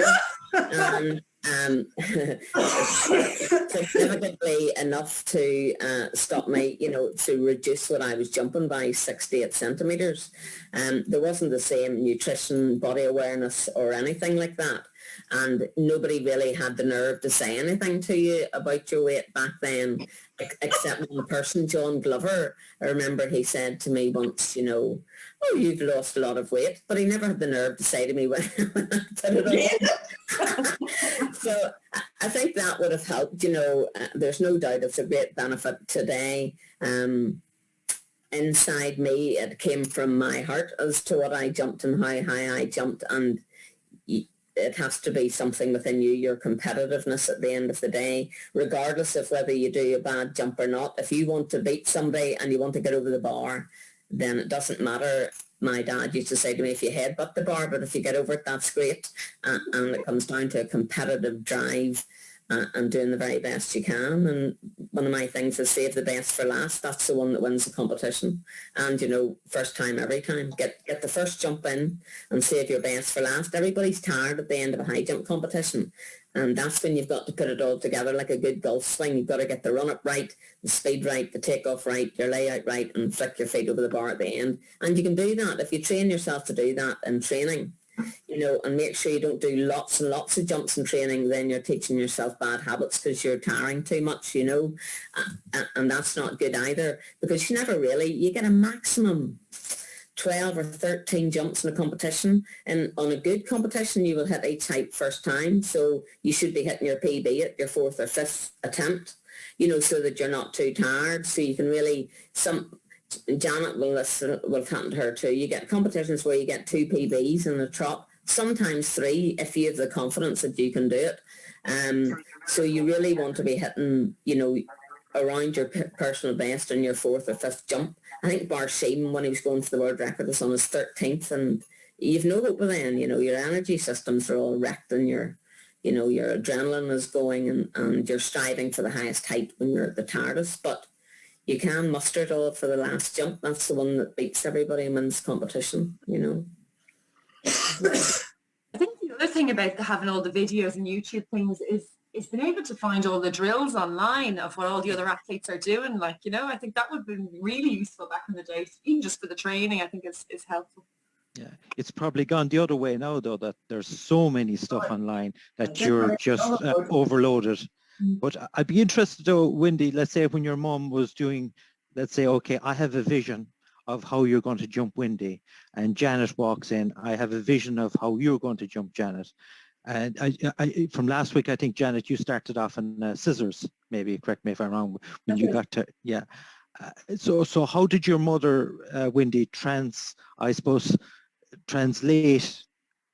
significantly enough to stop me, to reduce what I was jumping by 68 centimetres. There wasn't the same nutrition, body awareness or anything like that. And nobody really had the nerve to say anything to you about your weight back then, except one person, John Glover. I remember he said to me once, oh, you've lost a lot of weight, but he never had the nerve to say to me when I put it on. So I think that would have helped, there's no doubt it's a great benefit today. Inside me, it came from my heart as to what I jumped and how high I jumped, and it has to be something within you, your competitiveness at the end of the day, regardless of whether you do a bad jump or not. If you want to beat somebody and you want to get over the bar, then it doesn't matter. My dad used to say to me, if you headbutt the bar, but if you get over it, that's great. And it comes down to a competitive drive and doing the very best you can. And one of my things is save the best for last. That's the one that wins the competition. And, first time, every time. Get the first jump in and save your best for last. Everybody's tired at the end of a high jump competition. And that's when you've got to put it all together like a good golf swing. You've got to get the run-up right, the speed right, the takeoff right, your layout right, and flick your feet over the bar at the end. And you can do that if you train yourself to do that in training. And make sure you don't do lots and lots of jumps in training, then you're teaching yourself bad habits because you're tiring too much, and that's not good either, because you get a maximum 12 or 13 jumps in a competition, and on a good competition you will hit each height first time, so you should be hitting your PB at your 4th or 5th attempt, so that you're not too tired, so you can really, Janet will happen to her too. You get competitions where you get 2 PBs in the trot, sometimes 3 if you have the confidence that you can do it. So you really want to be hitting, around your personal best on your 4th or 5th jump. I think Bar Sheehan, when he was going for the world record, was on his 13th, and you've no hope then. Your energy systems are all wrecked, and your adrenaline is going, and you're striving for the highest height when you're at the tiredest. But you can muster it all for the last jump. That's the one that beats everybody and wins competition, I think the other thing about having all the videos and YouTube things is being able to find all the drills online of what all the other athletes are doing. I think that would have been really useful back in the day, even just for the training. I think is helpful. Yeah, it's probably gone the other way now, though, that there's so many stuff online that you're just overloaded. But I'd be interested though, Wendy, let's say when your mom was doing, let's say, okay, I have a vision of how you're going to jump, Wendy, and Janet walks in, I have a vision of how you're going to jump, Janet. And I from last week, I think, Janet, you started off in scissors, maybe, correct me if I'm wrong, when you got to, yeah. So how did your mother, Wendy, translate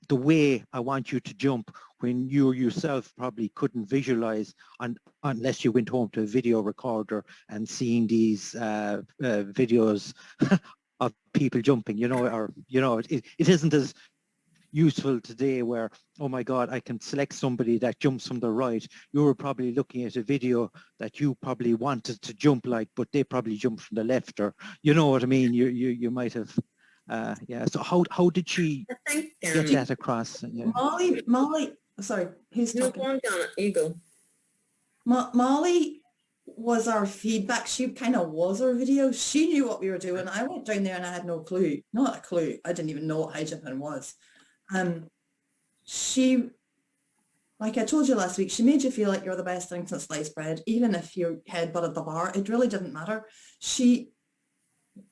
the way I want you to jump when you yourself probably couldn't visualize unless you went home to a video recorder and seeing these videos of people jumping, it isn't as useful today where, oh my God, I can select somebody that jumps from the right. You were probably looking at a video that you probably wanted to jump like, but they probably jumped from the left, or, you know what I mean? You might have, so how did she get that across? Yeah. Molly, sorry, who's talking? No, Janet, you go. Molly was our feedback. She kind of was our video. She knew what we were doing. I went down there and I had no clue, not a clue. I didn't even know what high jumping was. She, like I told you last week, she made you feel like you're the best thing since sliced bread, even if your head butted the bar. It really didn't matter. She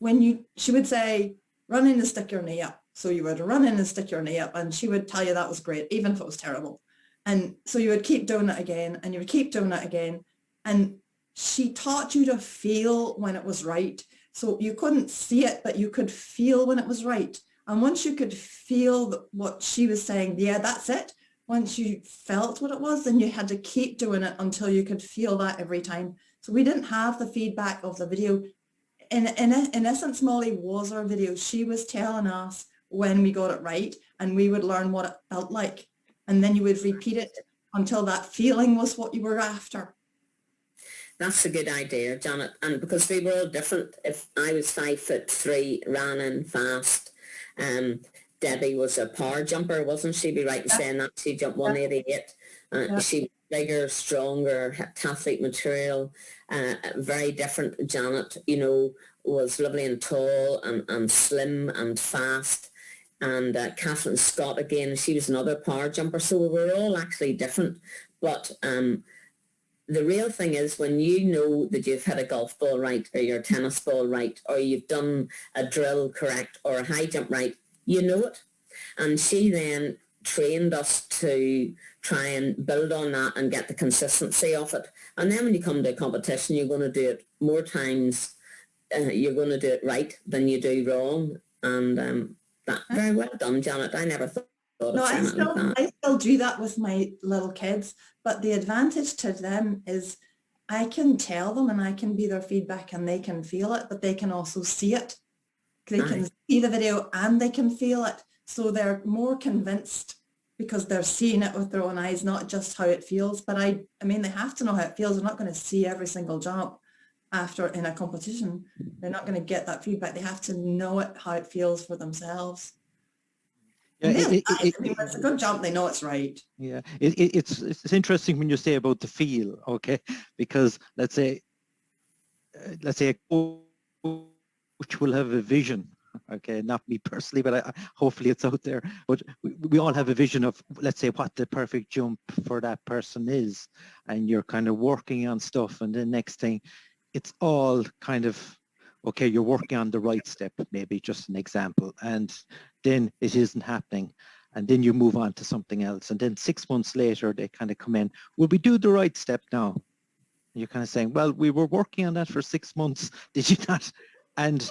would say, run in and stick your knee up. So you would run in and stick your knee up, and she would tell you that was great, even if it was terrible. And so you would keep doing it again, and you would keep doing it again. And she taught you to feel when it was right. So you couldn't see it, but you could feel when it was right. And once you could feel what she was saying, yeah, that's it. Once you felt what it was, then you had to keep doing it until you could feel that every time. So we didn't have the feedback of the video. In essence, Molly was our video. She was telling us when we got it right, and we would learn what it felt like. And then you would repeat it until that feeling was what you were after. That's a good idea, Janet. And because we were all different, if I was 5'3", ran in fast, Debbie was a power jumper, wasn't she? Be right in saying that she jumped 188. She was bigger, stronger, heptathlete material, very different. Janet, you know, was lovely and tall and slim and fast. And Kathleen Scott, again, she was another power jumper. So we were all actually different. But the real thing is when you know that you've hit a golf ball right, or your tennis ball right, or you've done a drill correct or a high jump right, you know it. And she then trained us to try and build on that and get the consistency of it. And then when you come to a competition, you're going to do it more times, you're going to do it right than you do wrong. And that, very well done, Janet. I never thought of saying it like that. I still do that with my little kids, but the advantage to them is I can tell them and I can be their feedback and they can feel it, but they can also see it. They can see the video and they can feel it. So they're more convinced because they're seeing it with their own eyes, not just how it feels. But I mean, they have to know how it feels. They're not going to see every single jump after in a competition. They're not going to get that feedback. They have to know it, how it feels for themselves. Yeah, it's a good jump. They know it's right. Yeah, it's interesting when you say about the feel, okay? Because let's say a coach will have a vision. Okay, not me personally, but hopefully it's out there. But we all have a vision of, let's say, what the perfect jump for that person is, and you're kind of working on stuff, and the next thing, it's all kind of, okay, you're working on the right step, maybe just an example, and then it isn't happening, and then you move on to something else, and then 6 months later they kind of come in, will we do the right step now? And you're kind of saying, well, we were working on that for 6 months, did you not? And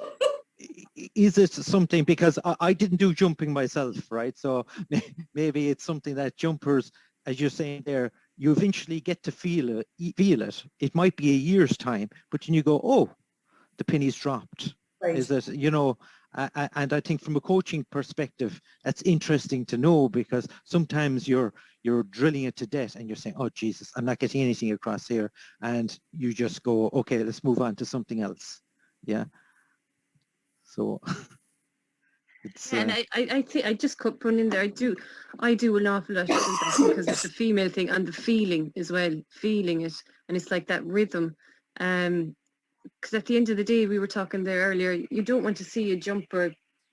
is it something, because I didn't do jumping myself, right? So maybe it's something that jumpers, as you're saying there, you eventually get to feel it. It might be a year's time, but then you go, oh, the penny's dropped. Right. Is it, you know, and I think from a coaching perspective, that's interesting to know, because sometimes you're drilling it to death and you're saying, oh, Jesus, I'm not getting anything across here. And you just go, okay, let's move on to something else. Yeah. So it's and I think I just put in there. I do an awful lot of that because it's a female thing, and the feeling as well, feeling it, and it's like that rhythm. Because at the end of the day, we were talking there earlier, you don't want to see a jumper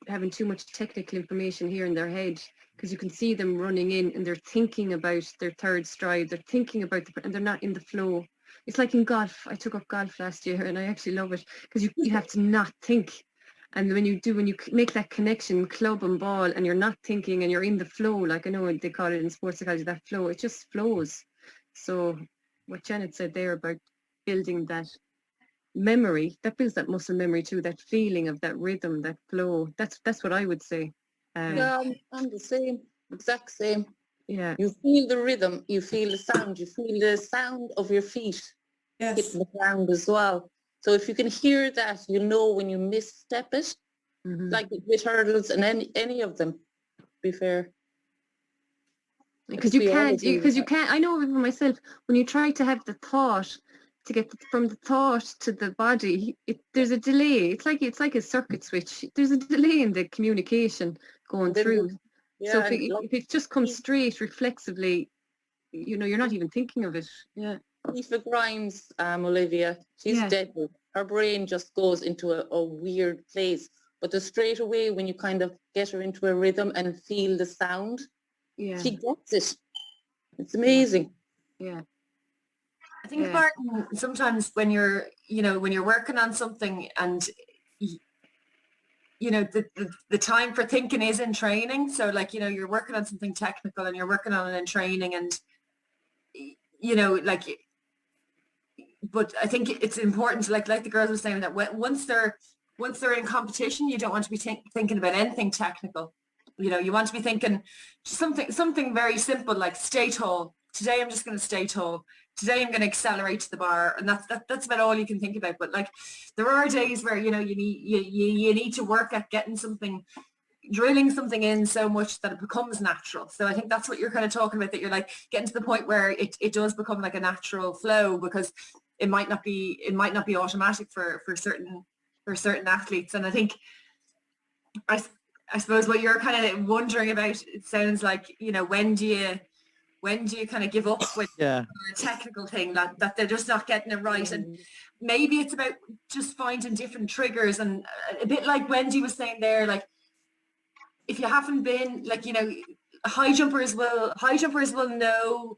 having too much technical information here in their head, because you can see them running in and they're thinking about their third stride, they're thinking about and they're not in the flow. It's like in golf. I took up golf last year and I actually love it, because you have to not think. And when you make that connection, club and ball, and you're not thinking and you're in the flow, like I know they call it in sports psychology, that flow, it just flows. So what Janet said there about building that memory, that builds that muscle memory too, that feeling of that rhythm, that flow. That's what I would say. Yeah, I'm the same, exact same. Yeah. You feel the rhythm, you feel the sound, you feel the sound of your feet hitting the ground as well. So if you can hear that, you know when you misstep it, like with hurdles and any of them, to be fair. Because you can't, I know even myself, when you try to have the thought, to get from the thought to the body, there's a delay. It's like a circuit switch. There's a delay in the communication going through. Yeah, so if it just comes straight reflexively, you know, you're not even thinking of it. Yeah. Aoife Grimes, Olivia, she's deadly. Her brain just goes into a weird place. But the straight away, when you kind of get her into a rhythm and feel the sound, she gets it. It's amazing. Yeah. I think, Martin, sometimes when you're working on something and you know, the time for thinking is in training. So like, you know, you're working on something technical and you're working on it in training, and you know, like, but I think it's important to like the girls were saying that once they're in competition, you don't want to be thinking about anything technical. You know, you want to be thinking something very simple, like stay tall. Today I'm just going to stay tall. Today I'm going to accelerate to the bar, and that's about all you can think about. But like, there are days where, you know, you need to work at drilling something in so much that it becomes natural. So I think that's what you're kind of talking about, that you're like getting to the point where it does become like a natural flow, because it might not be automatic for certain athletes. And I think I suppose what you're kind of wondering about, it sounds like, you know, when do when do you kind of give up with a technical thing that they're just not getting it right? And maybe it's about just finding different triggers, and a bit like Wendy was saying there, like if you haven't been, like, you know, high jumpers will know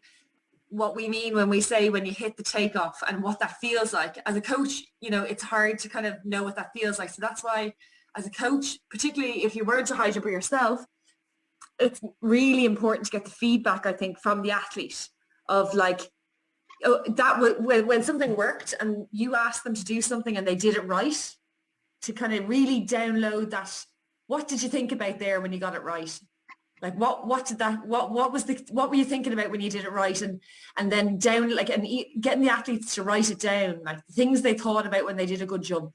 what we mean when we say when you hit the takeoff and what that feels like. As a coach, you know, it's hard to kind of know what that feels like. So that's why as a coach, particularly if you weren't a high jumper yourself, it's really important to get the feedback, I think, from the athlete of like, oh, when something worked and you asked them to do something and they did it right, to kind of really download that. What did you think about there when you got it right? Like what were you thinking about when you did it right? And then down, like, and getting the athletes to write it down, like the things they thought about when they did a good jump.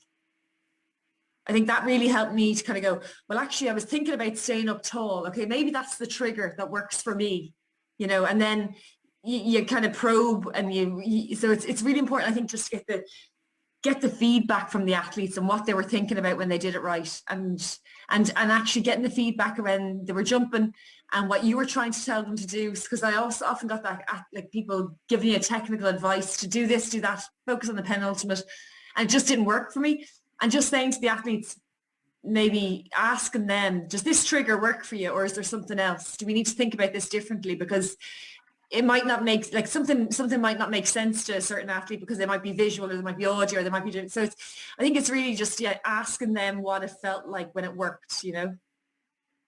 I think that really helped me to kind of go, well, actually, I was thinking about staying up tall. Okay, maybe that's the trigger that works for me, you know, and then you kind of probe and so it's really important, I think, just to get the feedback from the athletes and what they were thinking about when they did it right, and actually getting the feedback when they were jumping and what you were trying to tell them to do. Because I also often got that, like, people giving you technical advice to do this, do that, focus on the penultimate, and it just didn't work for me. And just saying to the athletes, maybe asking them, does this trigger work for you, or is there something else? Do we need to think about this differently? Because it might not make, like, something might not make sense to a certain athlete because they might be visual, or they might be audio, or they might be doing, so I think it's really just asking them what it felt like when it worked, you know.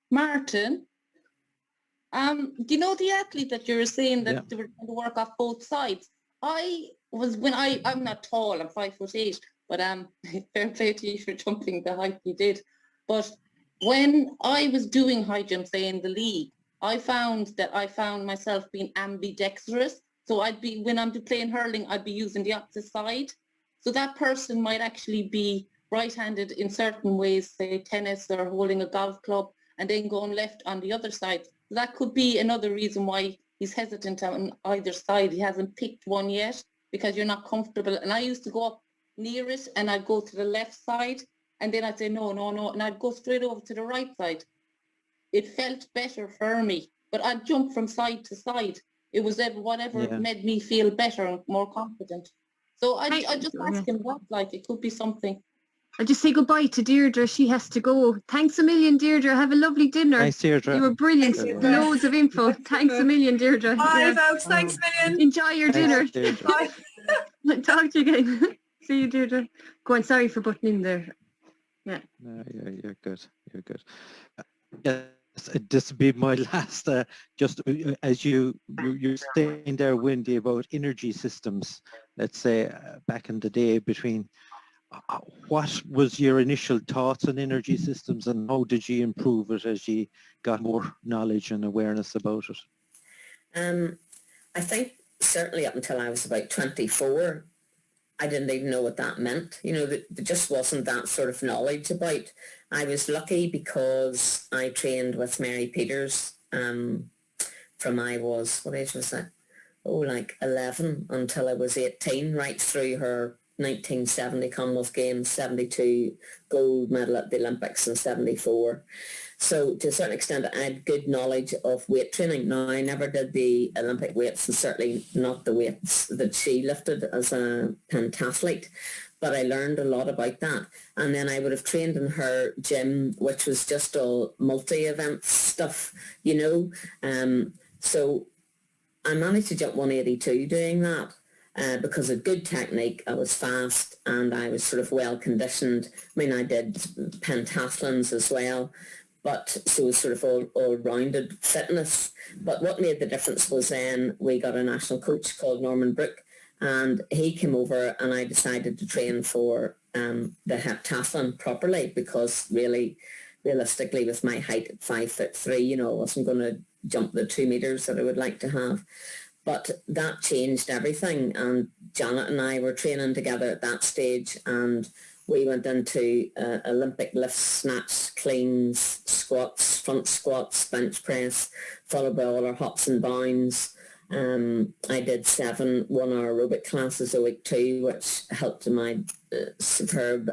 Martin, do you know the athlete that you were saying that they were trying to work off both sides? I'm not tall, I'm 5'8", but fair play to you for jumping the height you did. But when I was doing high jump, say in the league, I found myself being ambidextrous. So when I'm playing hurling, I'd be using the opposite side. So that person might actually be right-handed in certain ways, say tennis or holding a golf club, and then going left on the other side. So that could be another reason why he's hesitant on either side. He hasn't picked one yet because you're not comfortable. And I used to go up near it and I'd go to the left side, and then I'd say no, and I'd go straight over to the right side. It felt better for me, but I'd jump from side to side. It was whatever made me feel better and more confident. So I just ask him what, like, it could be something. I'll just say goodbye to Deirdre. She has to go. Thanks a million, Deirdre. Have a lovely dinner. Thanks, Deirdre. You were brilliant. Loads of info. Thanks a million, Deirdre. Bye, folks. Thanks a million. Enjoy your dinner. Bye. Talk to you again. See you, Deirdre. Go on. Sorry for butting in there. Yeah. No, you're good. You're good. Yes, this will be my last. Just as you're saying there, Wendy, about energy systems. Let's say back in the day between. What was your initial thoughts on energy systems, and how did you improve it as you got more knowledge and awareness about it? I think certainly up until I was about 24, I didn't even know what that meant. You know, there just wasn't that sort of knowledge about. I was lucky because I trained with Mary Peters from I was, what age was that? Like 11 until I was 18, right through her 1970 Commonwealth Games, 72 gold medal at the Olympics in 74. So to a certain extent, I had good knowledge of weight training. Now, I never did the Olympic weights, and certainly not the weights that she lifted as a pentathlete, but I learned a lot about that. And then I would have trained in her gym, which was just all multi-event stuff, you know. So I managed to jump 182 doing that. Because of good technique, I was fast and I was sort of well conditioned. I mean, I did pentathlons as well, but so it was sort of all-rounded fitness. But what made the difference was then we got a national coach called Norman Brooke, and he came over and I decided to train for the heptathlon properly, because realistically with my height at 5'3", you know, I wasn't going to jump the 2 meters that I would like to have. But that changed everything, and Janet and I were training together at that stage, and we went into Olympic lifts, snatch, cleans, squats, front squats, bench press, followed by all our hops and bounds, I did 7 one-hour aerobic classes a week too, which helped in my superb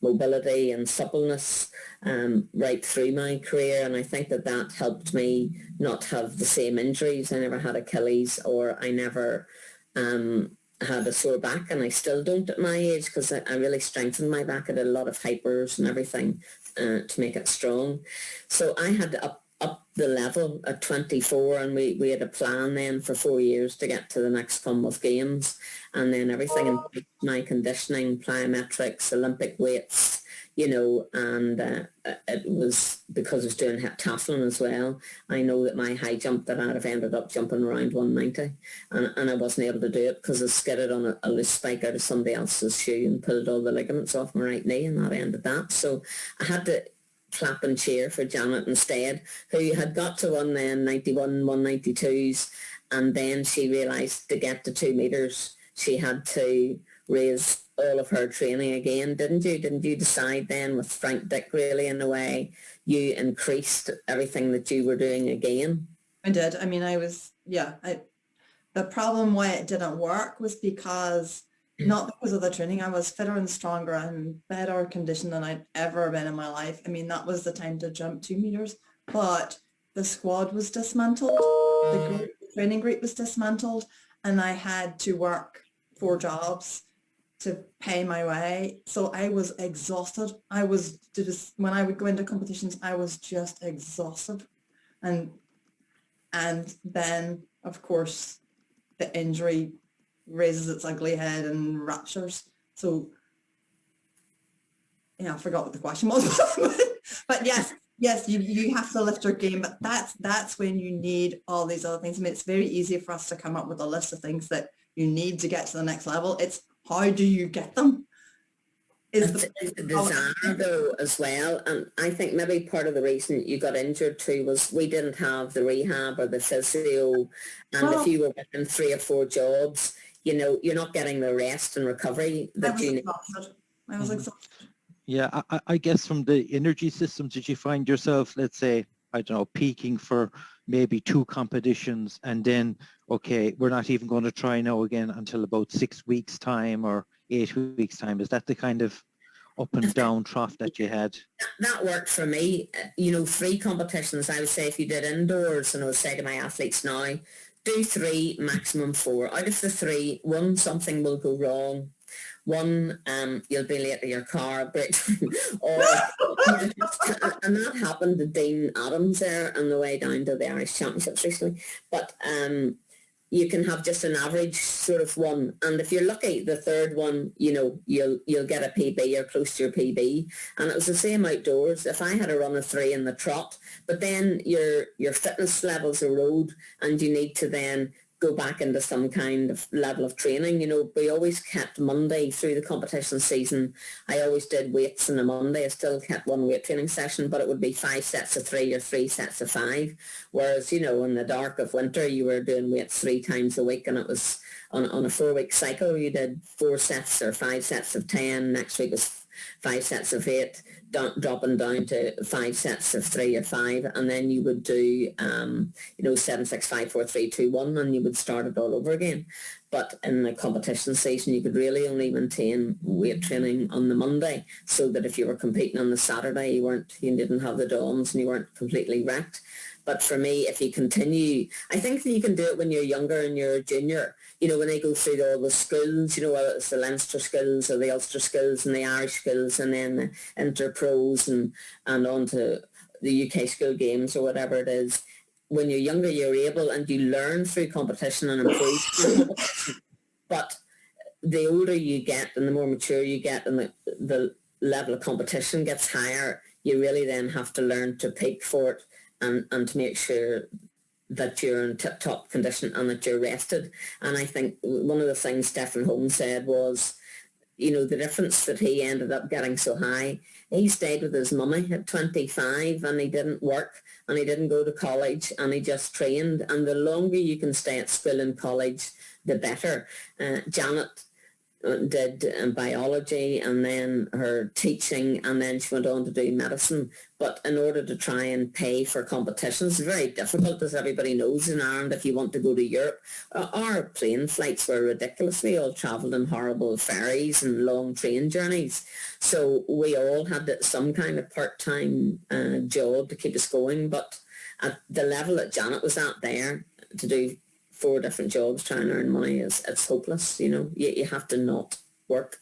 mobility and suppleness right through my career. And I think that that helped me not have the same injuries. I never had Achilles, or I never had a sore back, and I still don't at my age, because I really strengthened my back. I did a lot of hypers and everything to make it strong. So I had to up the level at 24, and we had a plan then for 4 years to get to the next Commonwealth Games, and then everything in my conditioning, plyometrics, Olympic weights, you know, and it was because I was doing heptathlon as well. I know that my high jump that I'd have ended up jumping around 190, and I wasn't able to do it because I skidded on a loose spike out of somebody else's shoe and pulled all the ligaments off my right knee, and that ended that. So I had to clap and cheer for Janet instead, who had got to run then 91, 192s, and then she realised to get to 2 metres she had to raise all of her training again. Didn't you decide then with Frank Dick, really, in a way, you increased everything that you were doing again? I did. I mean, the problem why it didn't work was because, not because of the training. I was fitter and stronger and better conditioned than I'd ever been in my life. I mean, that was the time to jump 2 meters, but the squad was dismantled. The training group was dismantled, and I had to work 4 jobs to pay my way. So I was exhausted. When I would go into competitions, I was just exhausted. And then, of course, the injury raises its ugly head and ruptures. So, yeah, I forgot what the question was. But yes, you have to lift your game, but that's when you need all these other things. I mean, it's very easy for us to come up with a list of things that you need to get to the next level. It's how do you get them? It's the desire though as well, and I think maybe part of the reason you got injured too was we didn't have the rehab or the physio, and if you were working 3 or 4 jobs, you know, you're not getting the rest and recovery that you need. I was exhausted. Yeah, I guess from the energy systems, did you find yourself, let's say, I don't know, peaking for maybe 2 competitions, and then, okay, we're not even going to try now again until about 6 weeks time or 8 weeks time? Is that the kind of up and down trough that you had? That worked for me. You know, 3 competitions, I would say if you did indoors, and I would say to my athletes now, do 3, maximum 4. Out of the 3, 1, something will go wrong. 1, you'll be late to your car, but or and that happened to Dean Adams there on the way down to the Irish Championships recently. But you can have just an average sort of one, and if you're lucky, the 3rd one, you know, you'll get a PB or close to your PB. And it was the same outdoors. If I had a run of 3 in the trot, but then your fitness levels erode, and you need to then go back into some kind of level of training. You know, we always kept Monday through the competition season. I always did weights on a Monday. I still kept 1 weight training session, but it would be 5 sets of 3 or 3 sets of 5. Whereas, you know, in the dark of winter, you were doing weights 3 times a week, and it was on a 4-week cycle. You did 4 sets or 5 sets of 10. Next week was 5 sets of 8, dropping down to 5 sets of 3 or 5, and then you would do, you know, 7, 6, 5, 4, 3, 2, 1, and you would start it all over again. But in the competition season, you could really only maintain weight training on the Monday, so that if you were competing on the Saturday, you didn't have the DOMs and you weren't completely wrecked. But for me, if you continue, I think that you can do it when you're younger and you're a junior. You know, when they go through all the schools, you know, whether it's the Leinster schools or the Ulster schools and the Irish schools, and then the Inter-Pros and on to the UK school games or whatever it is. When you're younger, you're able, and you learn through competition and improve through competition. But the older you get and the more mature you get, and the level of competition gets higher, you really then have to learn to peak for it. And to make sure that you're in tip-top condition and that you're rested. And I think one of the things Stephen Holmes said was, you know, the difference that he ended up getting so high. He stayed with his mummy at 25, and he didn't work, and he didn't go to college, and he just trained. And the longer you can stay at school and college, the better. Janet did biology and then her teaching, and then she went on to do medicine. But in order to try and pay for competitions, it's very difficult, as everybody knows in Ireland. If you want to go to Europe, our plane flights were ridiculous. We all travelled in horrible ferries and long train journeys. So we all had some kind of part-time job to keep us going. But at the level that Janet was at there, to do 4 different jobs trying to earn money, it's hopeless. You have to not work.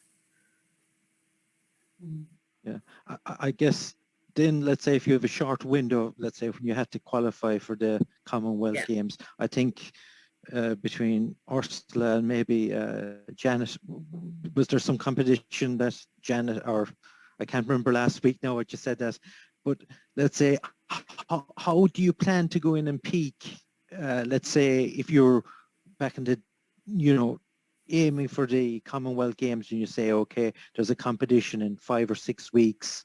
Yeah, I guess then, let's say if you have a short window, let's say when you had to qualify for the Commonwealth Games, I think between Ursula and maybe Janet, was there some competition that Janet, or I can't remember last week now what you said that, but let's say how do you plan to go in and peak? Let's say if you're back in the, aiming for the Commonwealth Games and you say, okay, there's a competition in 5 or 6 weeks,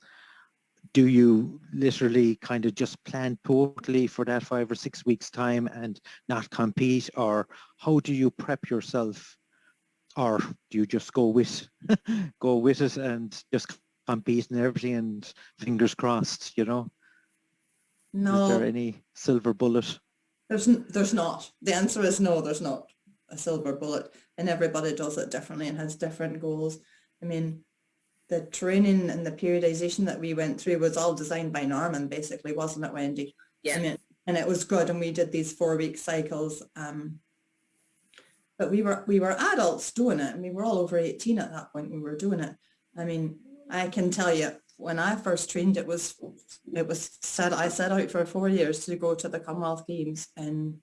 do you literally kind of just plan totally for that 5 or 6 weeks time and not compete, or how do you prep yourself, or do you just go with it and just compete and everything and fingers crossed, No. Is there any silver bullet? There's not. The answer is no, there's not a silver bullet, and everybody does it differently and has different goals. I mean, the training and the periodization that we went through was all designed by Norman, basically, wasn't it, Wendy? Yeah. I mean, and it was good, and we did these 4-week cycles. But we were adults doing it, and we were all over 18 at that point. We were doing it. I mean, I can tell you, when I first trained, I set out for 4 years to go to the Commonwealth Games in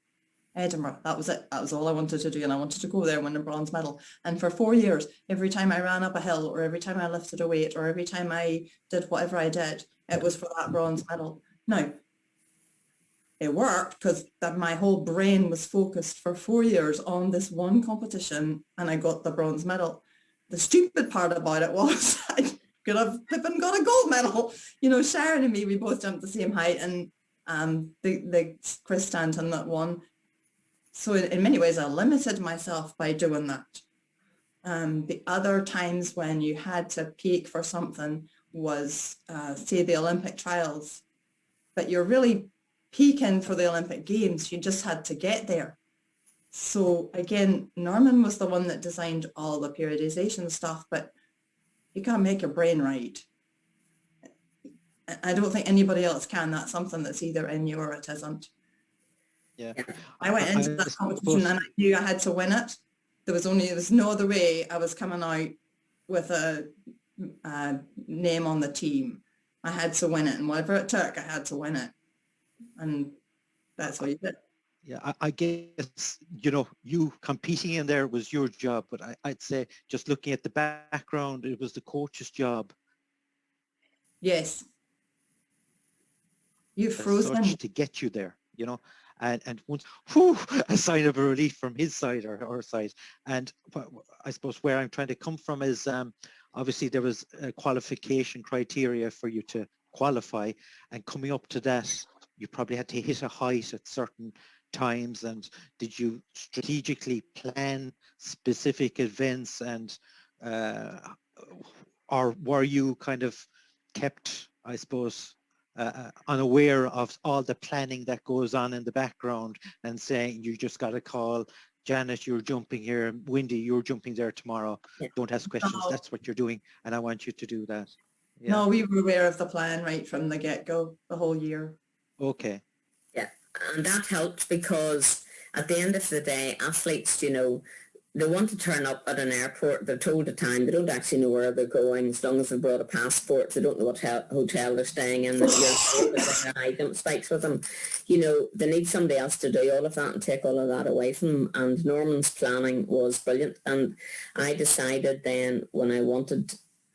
Edinburgh. That was it. That was all I wanted to do, and I wanted to go there and win a bronze medal. And for 4 years, every time I ran up a hill, or every time I lifted a weight, or every time I did whatever I did, it was for that bronze medal. Now, it worked because my whole brain was focused for 4 years on this one competition, and I got the bronze medal. The stupid part about it was I could have flipping got a gold medal. Sharon and me, we both jumped the same height, and the Chris Stanton that won. So in many ways, I limited myself by doing that. The other times when you had to peak for something was, say, the Olympic trials, but you're really peaking for the Olympic Games. You just had to get there. So again, Norman was the one that designed all the periodization stuff, but you can't make your brain right. I don't think anybody else can. That's something that's either in you or it isn't. Yeah. I went into that competition and I knew I had to win it. There was no other way I was coming out with a name on the team. I had to win it, and whatever it took, I had to win it. And that's what you did. Yeah, I guess, you competing in there was your job, but I'd say just looking at the background, it was the coach's job. Yes. You froze him. To get you there, and once, a sign of a relief from his side or her side. And I suppose where I'm trying to come from is, obviously there was a qualification criteria for you to qualify, and coming up to that, you probably had to hit a height at certain times. And did you strategically plan specific events, and or were you kind of kept, I suppose, unaware of all the planning that goes on in the background, and saying you just got a call, Janet, you're jumping here, Wendy, you're jumping there tomorrow, don't ask questions, that's what you're doing, and I want you to do that? No, we were aware of the plan right from the get-go, the whole year. Okay. Yeah, and that helped because at the end of the day, athletes, they want to turn up at an airport, they're told a time, they don't actually know where they're going. As long as they've brought a passport, they don't know what hotel they're staying in, that you're high jump spikes with them. They need somebody else to do all of that and take all of that away from them. And Norman's planning was brilliant. And I decided then, when I wanted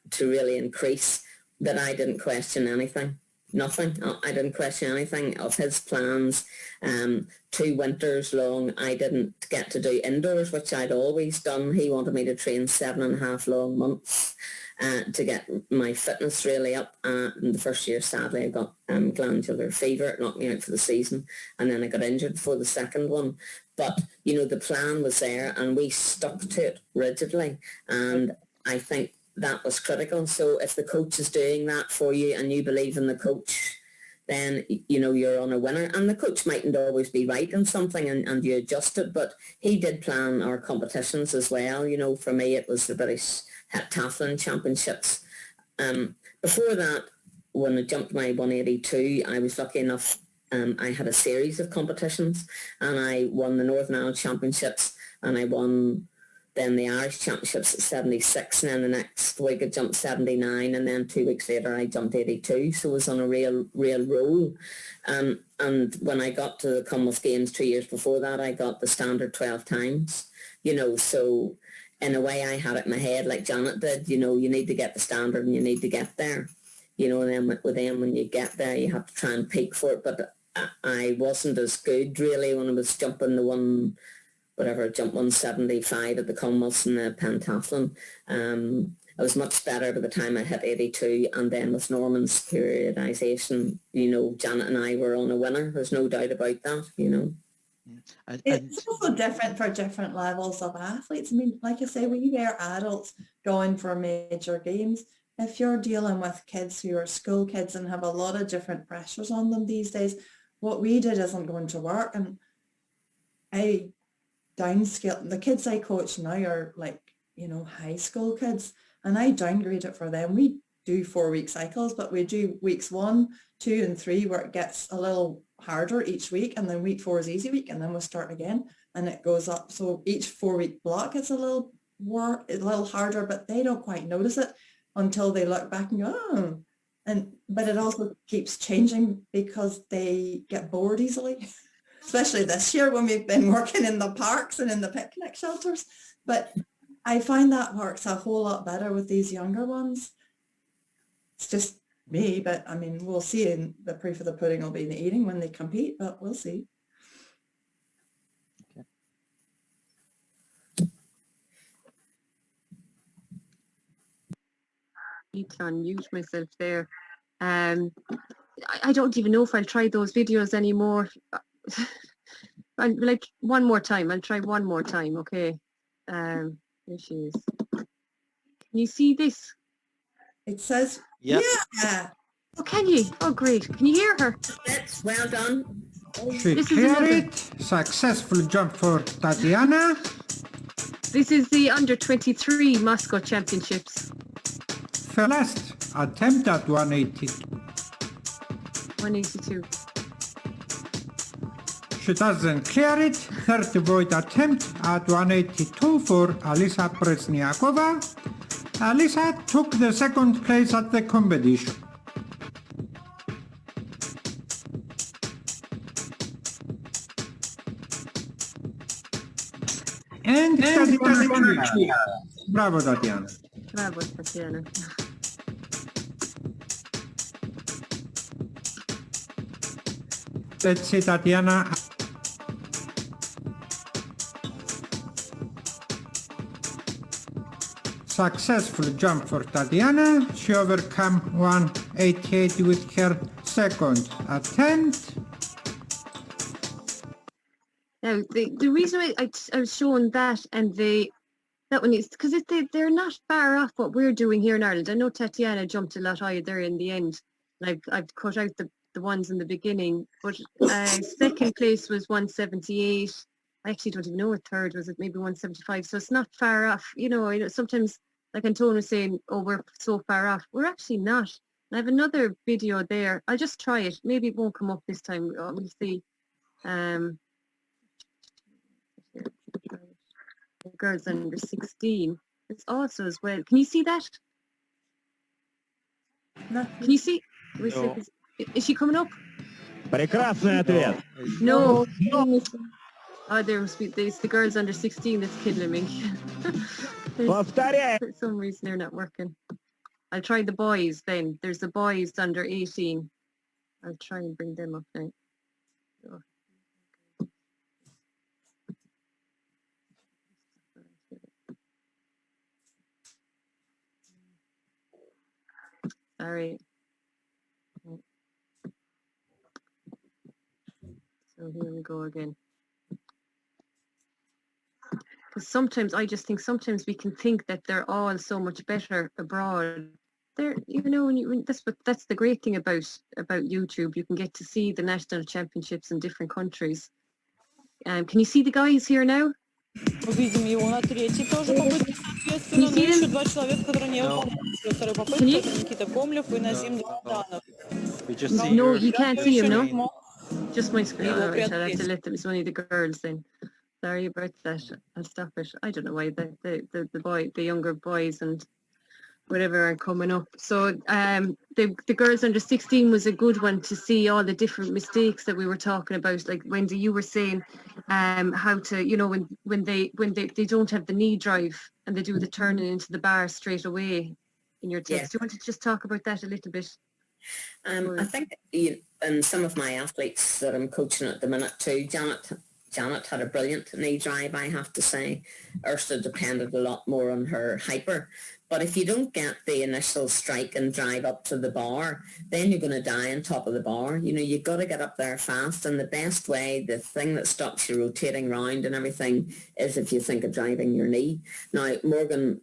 to really increase, that I didn't question anything. Nothing. I didn't question anything of his plans. 2 winters long, I didn't get to do indoors, which I'd always done. He wanted me to train 7.5 long months. to get my fitness really up. In the first year, sadly, I got glandular fever. It knocked me out for the season, and then I got injured for the second one. But, you know, the plan was there and we stuck to it rigidly. And I think that was critical. So if the coach is doing that for you and you believe in the coach, then, you know, you're on a winner. And the coach mightn't always be right in something and you adjust it, but he did plan our competitions as well. You know, for me, it was the British Heptathlon Championships. Before that, when I jumped my 182, I was lucky enough, I had a series of competitions and I won the Northern Ireland Championships and I won then the Irish Championships at 76, and then the next week I jumped 79, and then 2 weeks later I jumped 82, so I was on a real roll. And when I got to the Commonwealth Games 2 years before that, I got the standard 12 times, you know, so in a way I had it in my head like Janet did, you know, you need to get the standard and you need to get there, you know, and then with them when you get there you have to try and peak for it, but I wasn't as good really when I was jumping the jump 175 at the Commonwealths in the pentathlon. I was much better by the time I hit 82, and then with Norman's periodisation, you know, Janet and I were on a winner. There's no doubt about that, you know. It's also different for different levels of athletes. I mean, like I say, we were adults going for major games. If you're dealing with kids who are school kids and have a lot of different pressures on them these days, what we did isn't going to work. And I downscale, the kids I coach now are like, you know, high school kids, and I downgrade it for them. We do 4-week cycles, but we do weeks 1, 2 and 3 where it gets a little harder each week, and then week 4 is easy week, and then we'll start again and it goes up. So each 4-week block is a little harder, but they don't quite notice it until they look back and go, oh. But it also keeps changing because they get bored easily. Especially this year when we've been working in the parks and in the picnic shelters. But I find that works a whole lot better with these younger ones. It's just me, but I mean, we'll see. In the proof of the pudding will be in the eating when they compete, but we'll see. Okay. I need to unmute myself there. I don't even know if I'll try those videos anymore. I'll like one more time. I'll try one more time. Okay. Here she is. Can you see this? It says, yeah. Oh, can you? Oh, great. Can you hear her? That's well done. She cleared it. Successful jump for Tatiana. This is the under 23 Moscow Championships. First attempt at 180. 182. She doesn't clear it. Third void attempt at 182 for Alisa Presniakova. Alisa took the second place at the competition. And Tatiana. Bravo, Tatiana. Bravo, Tatiana. Let's see, Tatiana. Successful jump for Tatiana. She overcame 188 with her second attempt. Now, the reason I was showing that and that one is because they're not far off what we're doing here in Ireland. I know Tatiana jumped a lot higher there in the end. And I've cut out the ones in the beginning, but second place was 178. I actually don't even know what third was. It maybe 175. So it's not far off. You know, sometimes like Anton was saying, oh, we're so far off. We're actually not. And I have another video there. I'll just try it. Maybe it won't come up this time. We'll see. Girls under 16. It's also as well. Can you see that? No. Can you see? No. Is she coming up? Прекрасный ответ. No. Oh, there must be. It's the girls under 16 that's killing me. Повторяй. For some reason they're not working. I'll try the boys then. There's the boys under 18. I'll try and bring them up now. Sorry. So here we go again. Because sometimes I just think sometimes we can think that they're all so much better abroad. They're, you know, that's the great thing about YouTube. You can get to see the national championships in different countries. Can you see the guys here now? Видим его на третьей тоже попытке, соответственно, но еще два человека, которые не выполняют свою вторую попытку, это Никита Комлев и Назим Даданов. No, you can't see him, no? Just my screen. All right, I'll have to let them. It's only the girls then. Sorry about that. I'll stop it. I don't know why the younger boys and whatever are coming up. So the girls under 16 was a good one to see all the different mistakes that we were talking about. Like Wendy, you were saying how to, you know, when they don't have the knee drive and they do the turning into the bar straight away in your text. Do you want to just talk about that a little bit? I think and some of my athletes that I'm coaching at the minute too, Janet had a brilliant knee drive, I have to say. Ursula depended a lot more on her hyper. But if you don't get the initial strike and drive up to the bar, then you're going to die on top of the bar. You know, you've got to get up there fast. And the best way, the thing that stops you rotating round and everything is if you think of driving your knee. Now, Morgan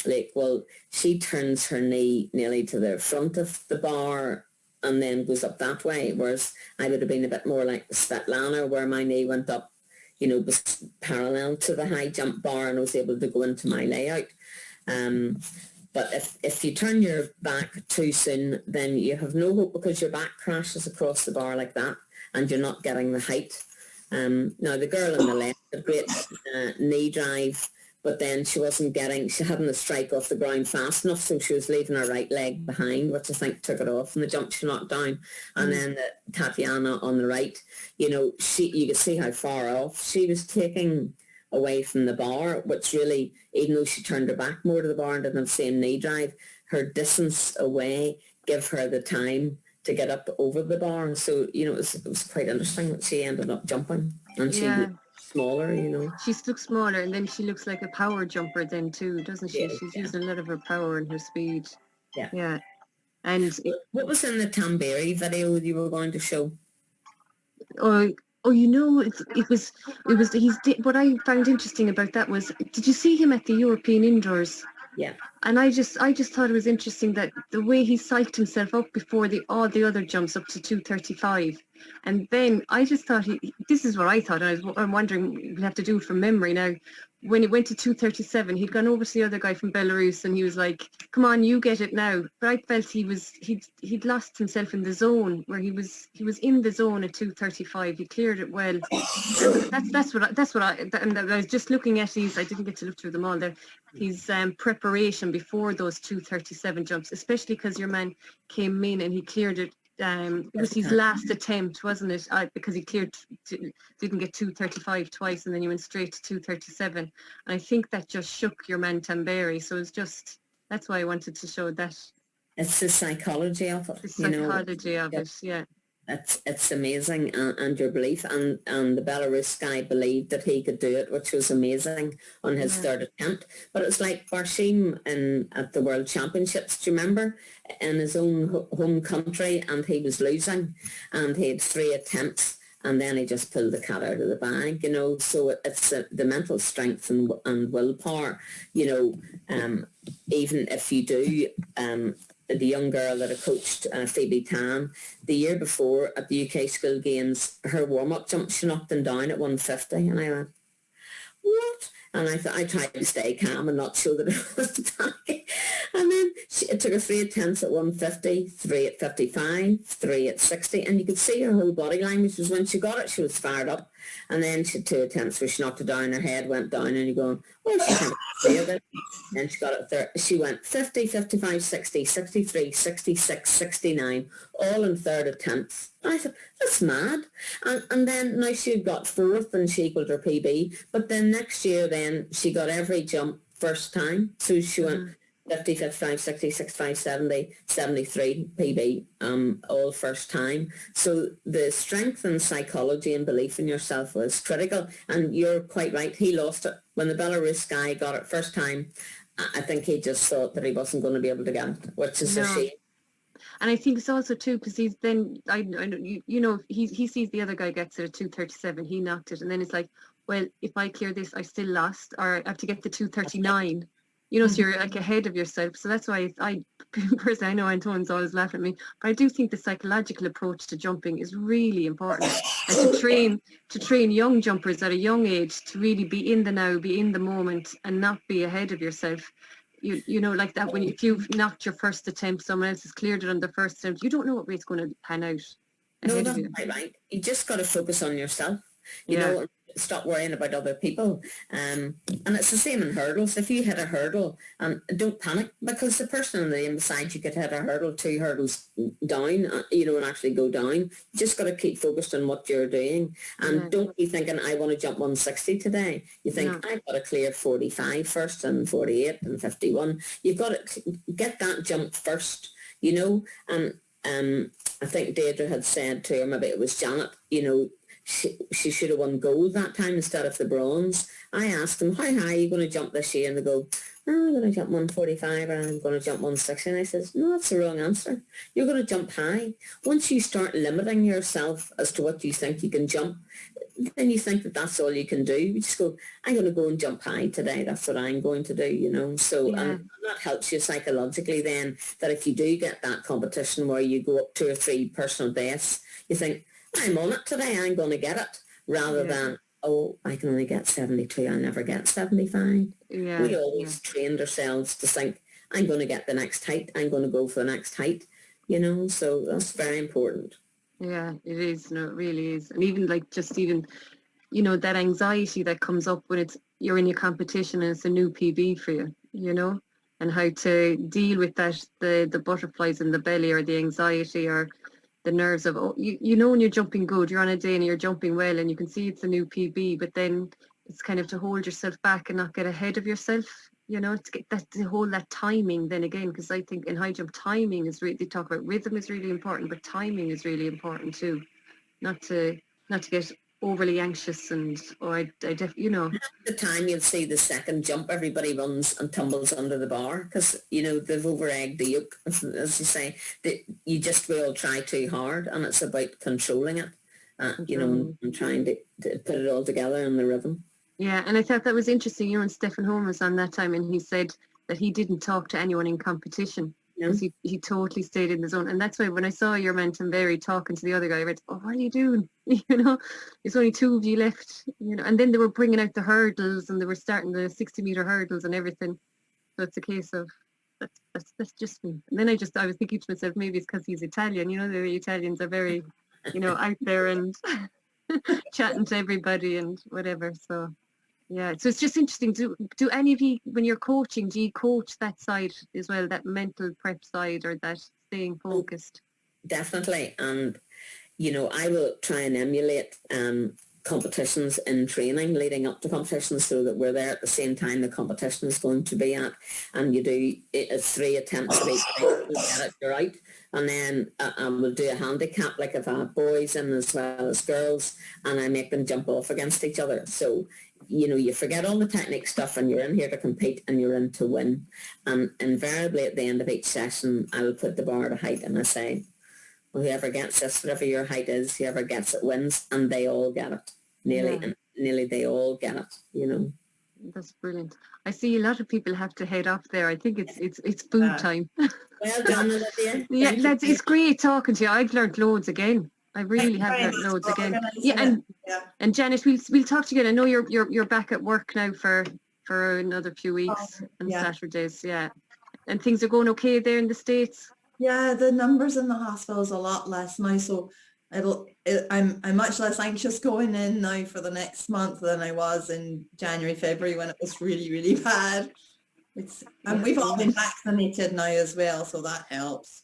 Lake, well, she turns her knee nearly to the front of the bar and then goes up that way, whereas I would have been a bit more like Svetlana, where my knee went up, you know, was parallel to the high jump bar and I was able to go into my layout. But if you turn your back too soon, then you have no hope because your back crashes across the bar like that and you're not getting the height. Now, the girl on the left, a great knee drive, but then she hadn't the strike off the ground fast enough, so she was leaving her right leg behind, which I think took it off, and the jump she knocked down. And then Tatiana on the right, you know, you could see how far off she was taking away from the bar, which really, even though she turned her back more to the bar and didn't have the same knee drive, her distance away gave her the time to get up over the bar. And so, you know, it was quite interesting that she ended up jumping, and she looked smaller, you know. She looks smaller, and then she looks like a power jumper then too, doesn't she? Yeah, She's using a lot of her power and her speed. Yeah. And what was in the Tamberi video you were going to show? Oh, you know, it was what I found interesting about that was, did you see him at the European Indoors? Yeah. And I just thought it was interesting that the way he psyched himself up before all the other jumps up to 2:35, and then I just thought this is what I thought. I'm wondering, we'll have to do it from memory now. When it went to 2:37, he'd gone over to the other guy from Belarus, and he was like, "Come on, you get it now." But I felt he'd lost himself in the zone, where he was in the zone at 2:35. He cleared it well. That's what I and I was just looking at his. I didn't get to look through them all there. His preparation before those 2:37 jumps, especially because your man came in and he cleared it. It was his last attempt, wasn't it? Because he didn't get 2:35 twice, and then he went straight to 2:37. And I think that just shook your man Tamberi. So that's why I wanted to show that. It's the psychology of it. The psychology of it, yeah. It's amazing, and your belief, and the Belarus guy believed that he could do it, which was amazing on his third attempt. But it's like Barshim at the World Championships, do you remember, in his own home country, and he was losing, and he had 3 attempts, and then he just pulled the cat out of the bag, you know. So it's the mental strength and willpower, you know. Even if you do, the young girl that I coached, Phoebe Tan, the year before at the UK School Games, her warm-up jump, she knocked them down at 150, and I went, what? And I tried to stay calm and not show that it was attacking. And then it took her 3 attempts at 150, 3 at 55, 3 at 60, and you could see her whole body language was when she got it, she was fired up. And then she had 2 attempts where she knocked it down, her head went down, and you're going, oh, she can't see it. And she got it she went 50, 55, 60, 63, 66, 69, all in third attempts. And I said, that's mad. And then now she got 4th and she equaled her PB. But then next year then she got every jump first time. So she went 50, 55, 60, 65, 70, 73 PB, all first time. So the strength and psychology and belief in yourself was critical. And you're quite right, he lost it. When the Belarus guy got it first time, I think he just thought that he wasn't going to be able to get it, which is a shame. And I think it's also too, because he's then, he sees the other guy gets it at 2:37, he knocked it, and then it's like, well, if I clear this, I still lost, or I have to get to 2:39. So you're like ahead of yourself. So that's why I personally, I know Antoine's always laughing at me, but I do think the psychological approach to jumping is really important, and to train young jumpers at a young age to really be in the now, be in the moment, and not be ahead of yourself. Like that, if you've knocked your first attempt, someone else has cleared it on the first attempt, you don't know what way it's going to pan out. No, that's quite right. You just got to focus on yourself. Stop worrying about other people. And it's the same in hurdles. If you hit a hurdle, don't panic, because the person on the inside, you could hit a hurdle 2 hurdles down, and actually go down. You just got to keep focused on what you're doing, and don't be thinking, I want to jump 160 today. You think, I've got to clear 45 first, and 48 and 51. You've got to get that jump first, and I think Deirdre had said to her, maybe it was Janet, she should have won gold that time instead of the bronze. I asked them, how high are you going to jump this year? And they go, I'm going to jump 145 or I'm going to jump 160. And I says, no, that's the wrong answer. You're going to jump high. Once you start limiting yourself as to what you think you can jump, then you think that that's all you can do. You just go, I'm going to go and jump high today. That's what I'm going to do, So and that helps you psychologically then, that if you do get that competition where you go up 2 or 3 personal bests, you think, I'm on it today, I'm going to get it, rather than, I can only get 72, I'll never get 75. We always trained ourselves to think, I'm going to get the next height, I'm going to go for the next height, so that's very important. Yeah, it is. No, it really is. And even that anxiety that comes up when you're in your competition and it's a new PB for you, and how to deal with that, the butterflies in the belly, or the anxiety, or the nerves of, when you're jumping good, you're on a day and you're jumping well and you can see it's a new PB, but then it's kind of to hold yourself back and not get ahead of yourself, to get that timing then again, because I think in high jump, timing is really, they talk about rhythm is really important, but timing is really important too, not to get overly anxious and, the time you'll see the second jump, everybody runs and tumbles under the bar, because they've over-egged the yolk, as you say. You just will try too hard, and it's about controlling it, and trying to put it all together in the rhythm. Yeah, and I thought that was interesting. And Stephen Holm was on that time, and he said that he didn't talk to anyone in competition, because he totally stayed in the zone. And that's why when I saw your man Berry talking to the other guy, I went, what are you doing? There's only 2 of you left, and then they were bringing out the hurdles, and they were starting the 60-meter hurdles and everything. So it's a case of, that's just me. And then I was thinking to myself, maybe it's because he's Italian, the Italians are very, out there and chatting to everybody and whatever. So yeah, so it's just interesting. Do any of you, when you're coaching, do you coach that side as well, that mental prep side, or that staying focused? Definitely. And, I will try and emulate competitions in training leading up to competitions, so that we're there at the same time the competition is going to be at, and you do 3 attempts of each time, you get it, you're out. And then we'll do a handicap, like if I have boys in as well as girls, and I make them jump off against each other. So you forget all the technique stuff, and you're in here to compete, and you're in to win. And invariably at the end of each session, I will put the bar to height, and I say, well, whoever gets this, whatever your height is, whoever gets it wins, and they all get it. Nearly they all get it, That's brilliant. I see a lot of people have to head off there. I think it's food time. Well done, Olivia. Yeah, it's great talking to you. I've learned loads again. I really have learned loads again. Yeah, and Janice, we'll talk to you again. I know you're back at work now for another few weeks and Saturdays. Yeah, and things are going okay there in the States. Yeah, the numbers in the hospital is a lot less now, so I'm much less anxious going in now for the next month than I was in January, February, when it was really, really bad. And we've all been vaccinated now as well, so that helps.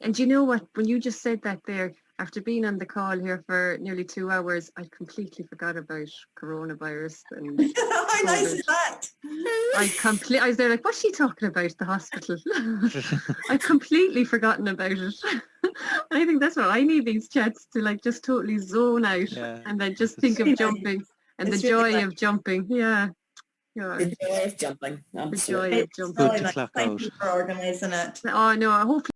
And you know what, when you just said that there, after being on the call here for nearly 2 hours, I completely forgot about coronavirus. And how nice is that? I was there like, what's she talking about, the hospital? I've completely forgotten about it. I think that's what I need, these chats, to just totally zone out and then just think of jumping and the joy of jumping. Yeah. The joy of jumping. The joy of jumping. Really nice. Thank you for organising it. Oh no, I hope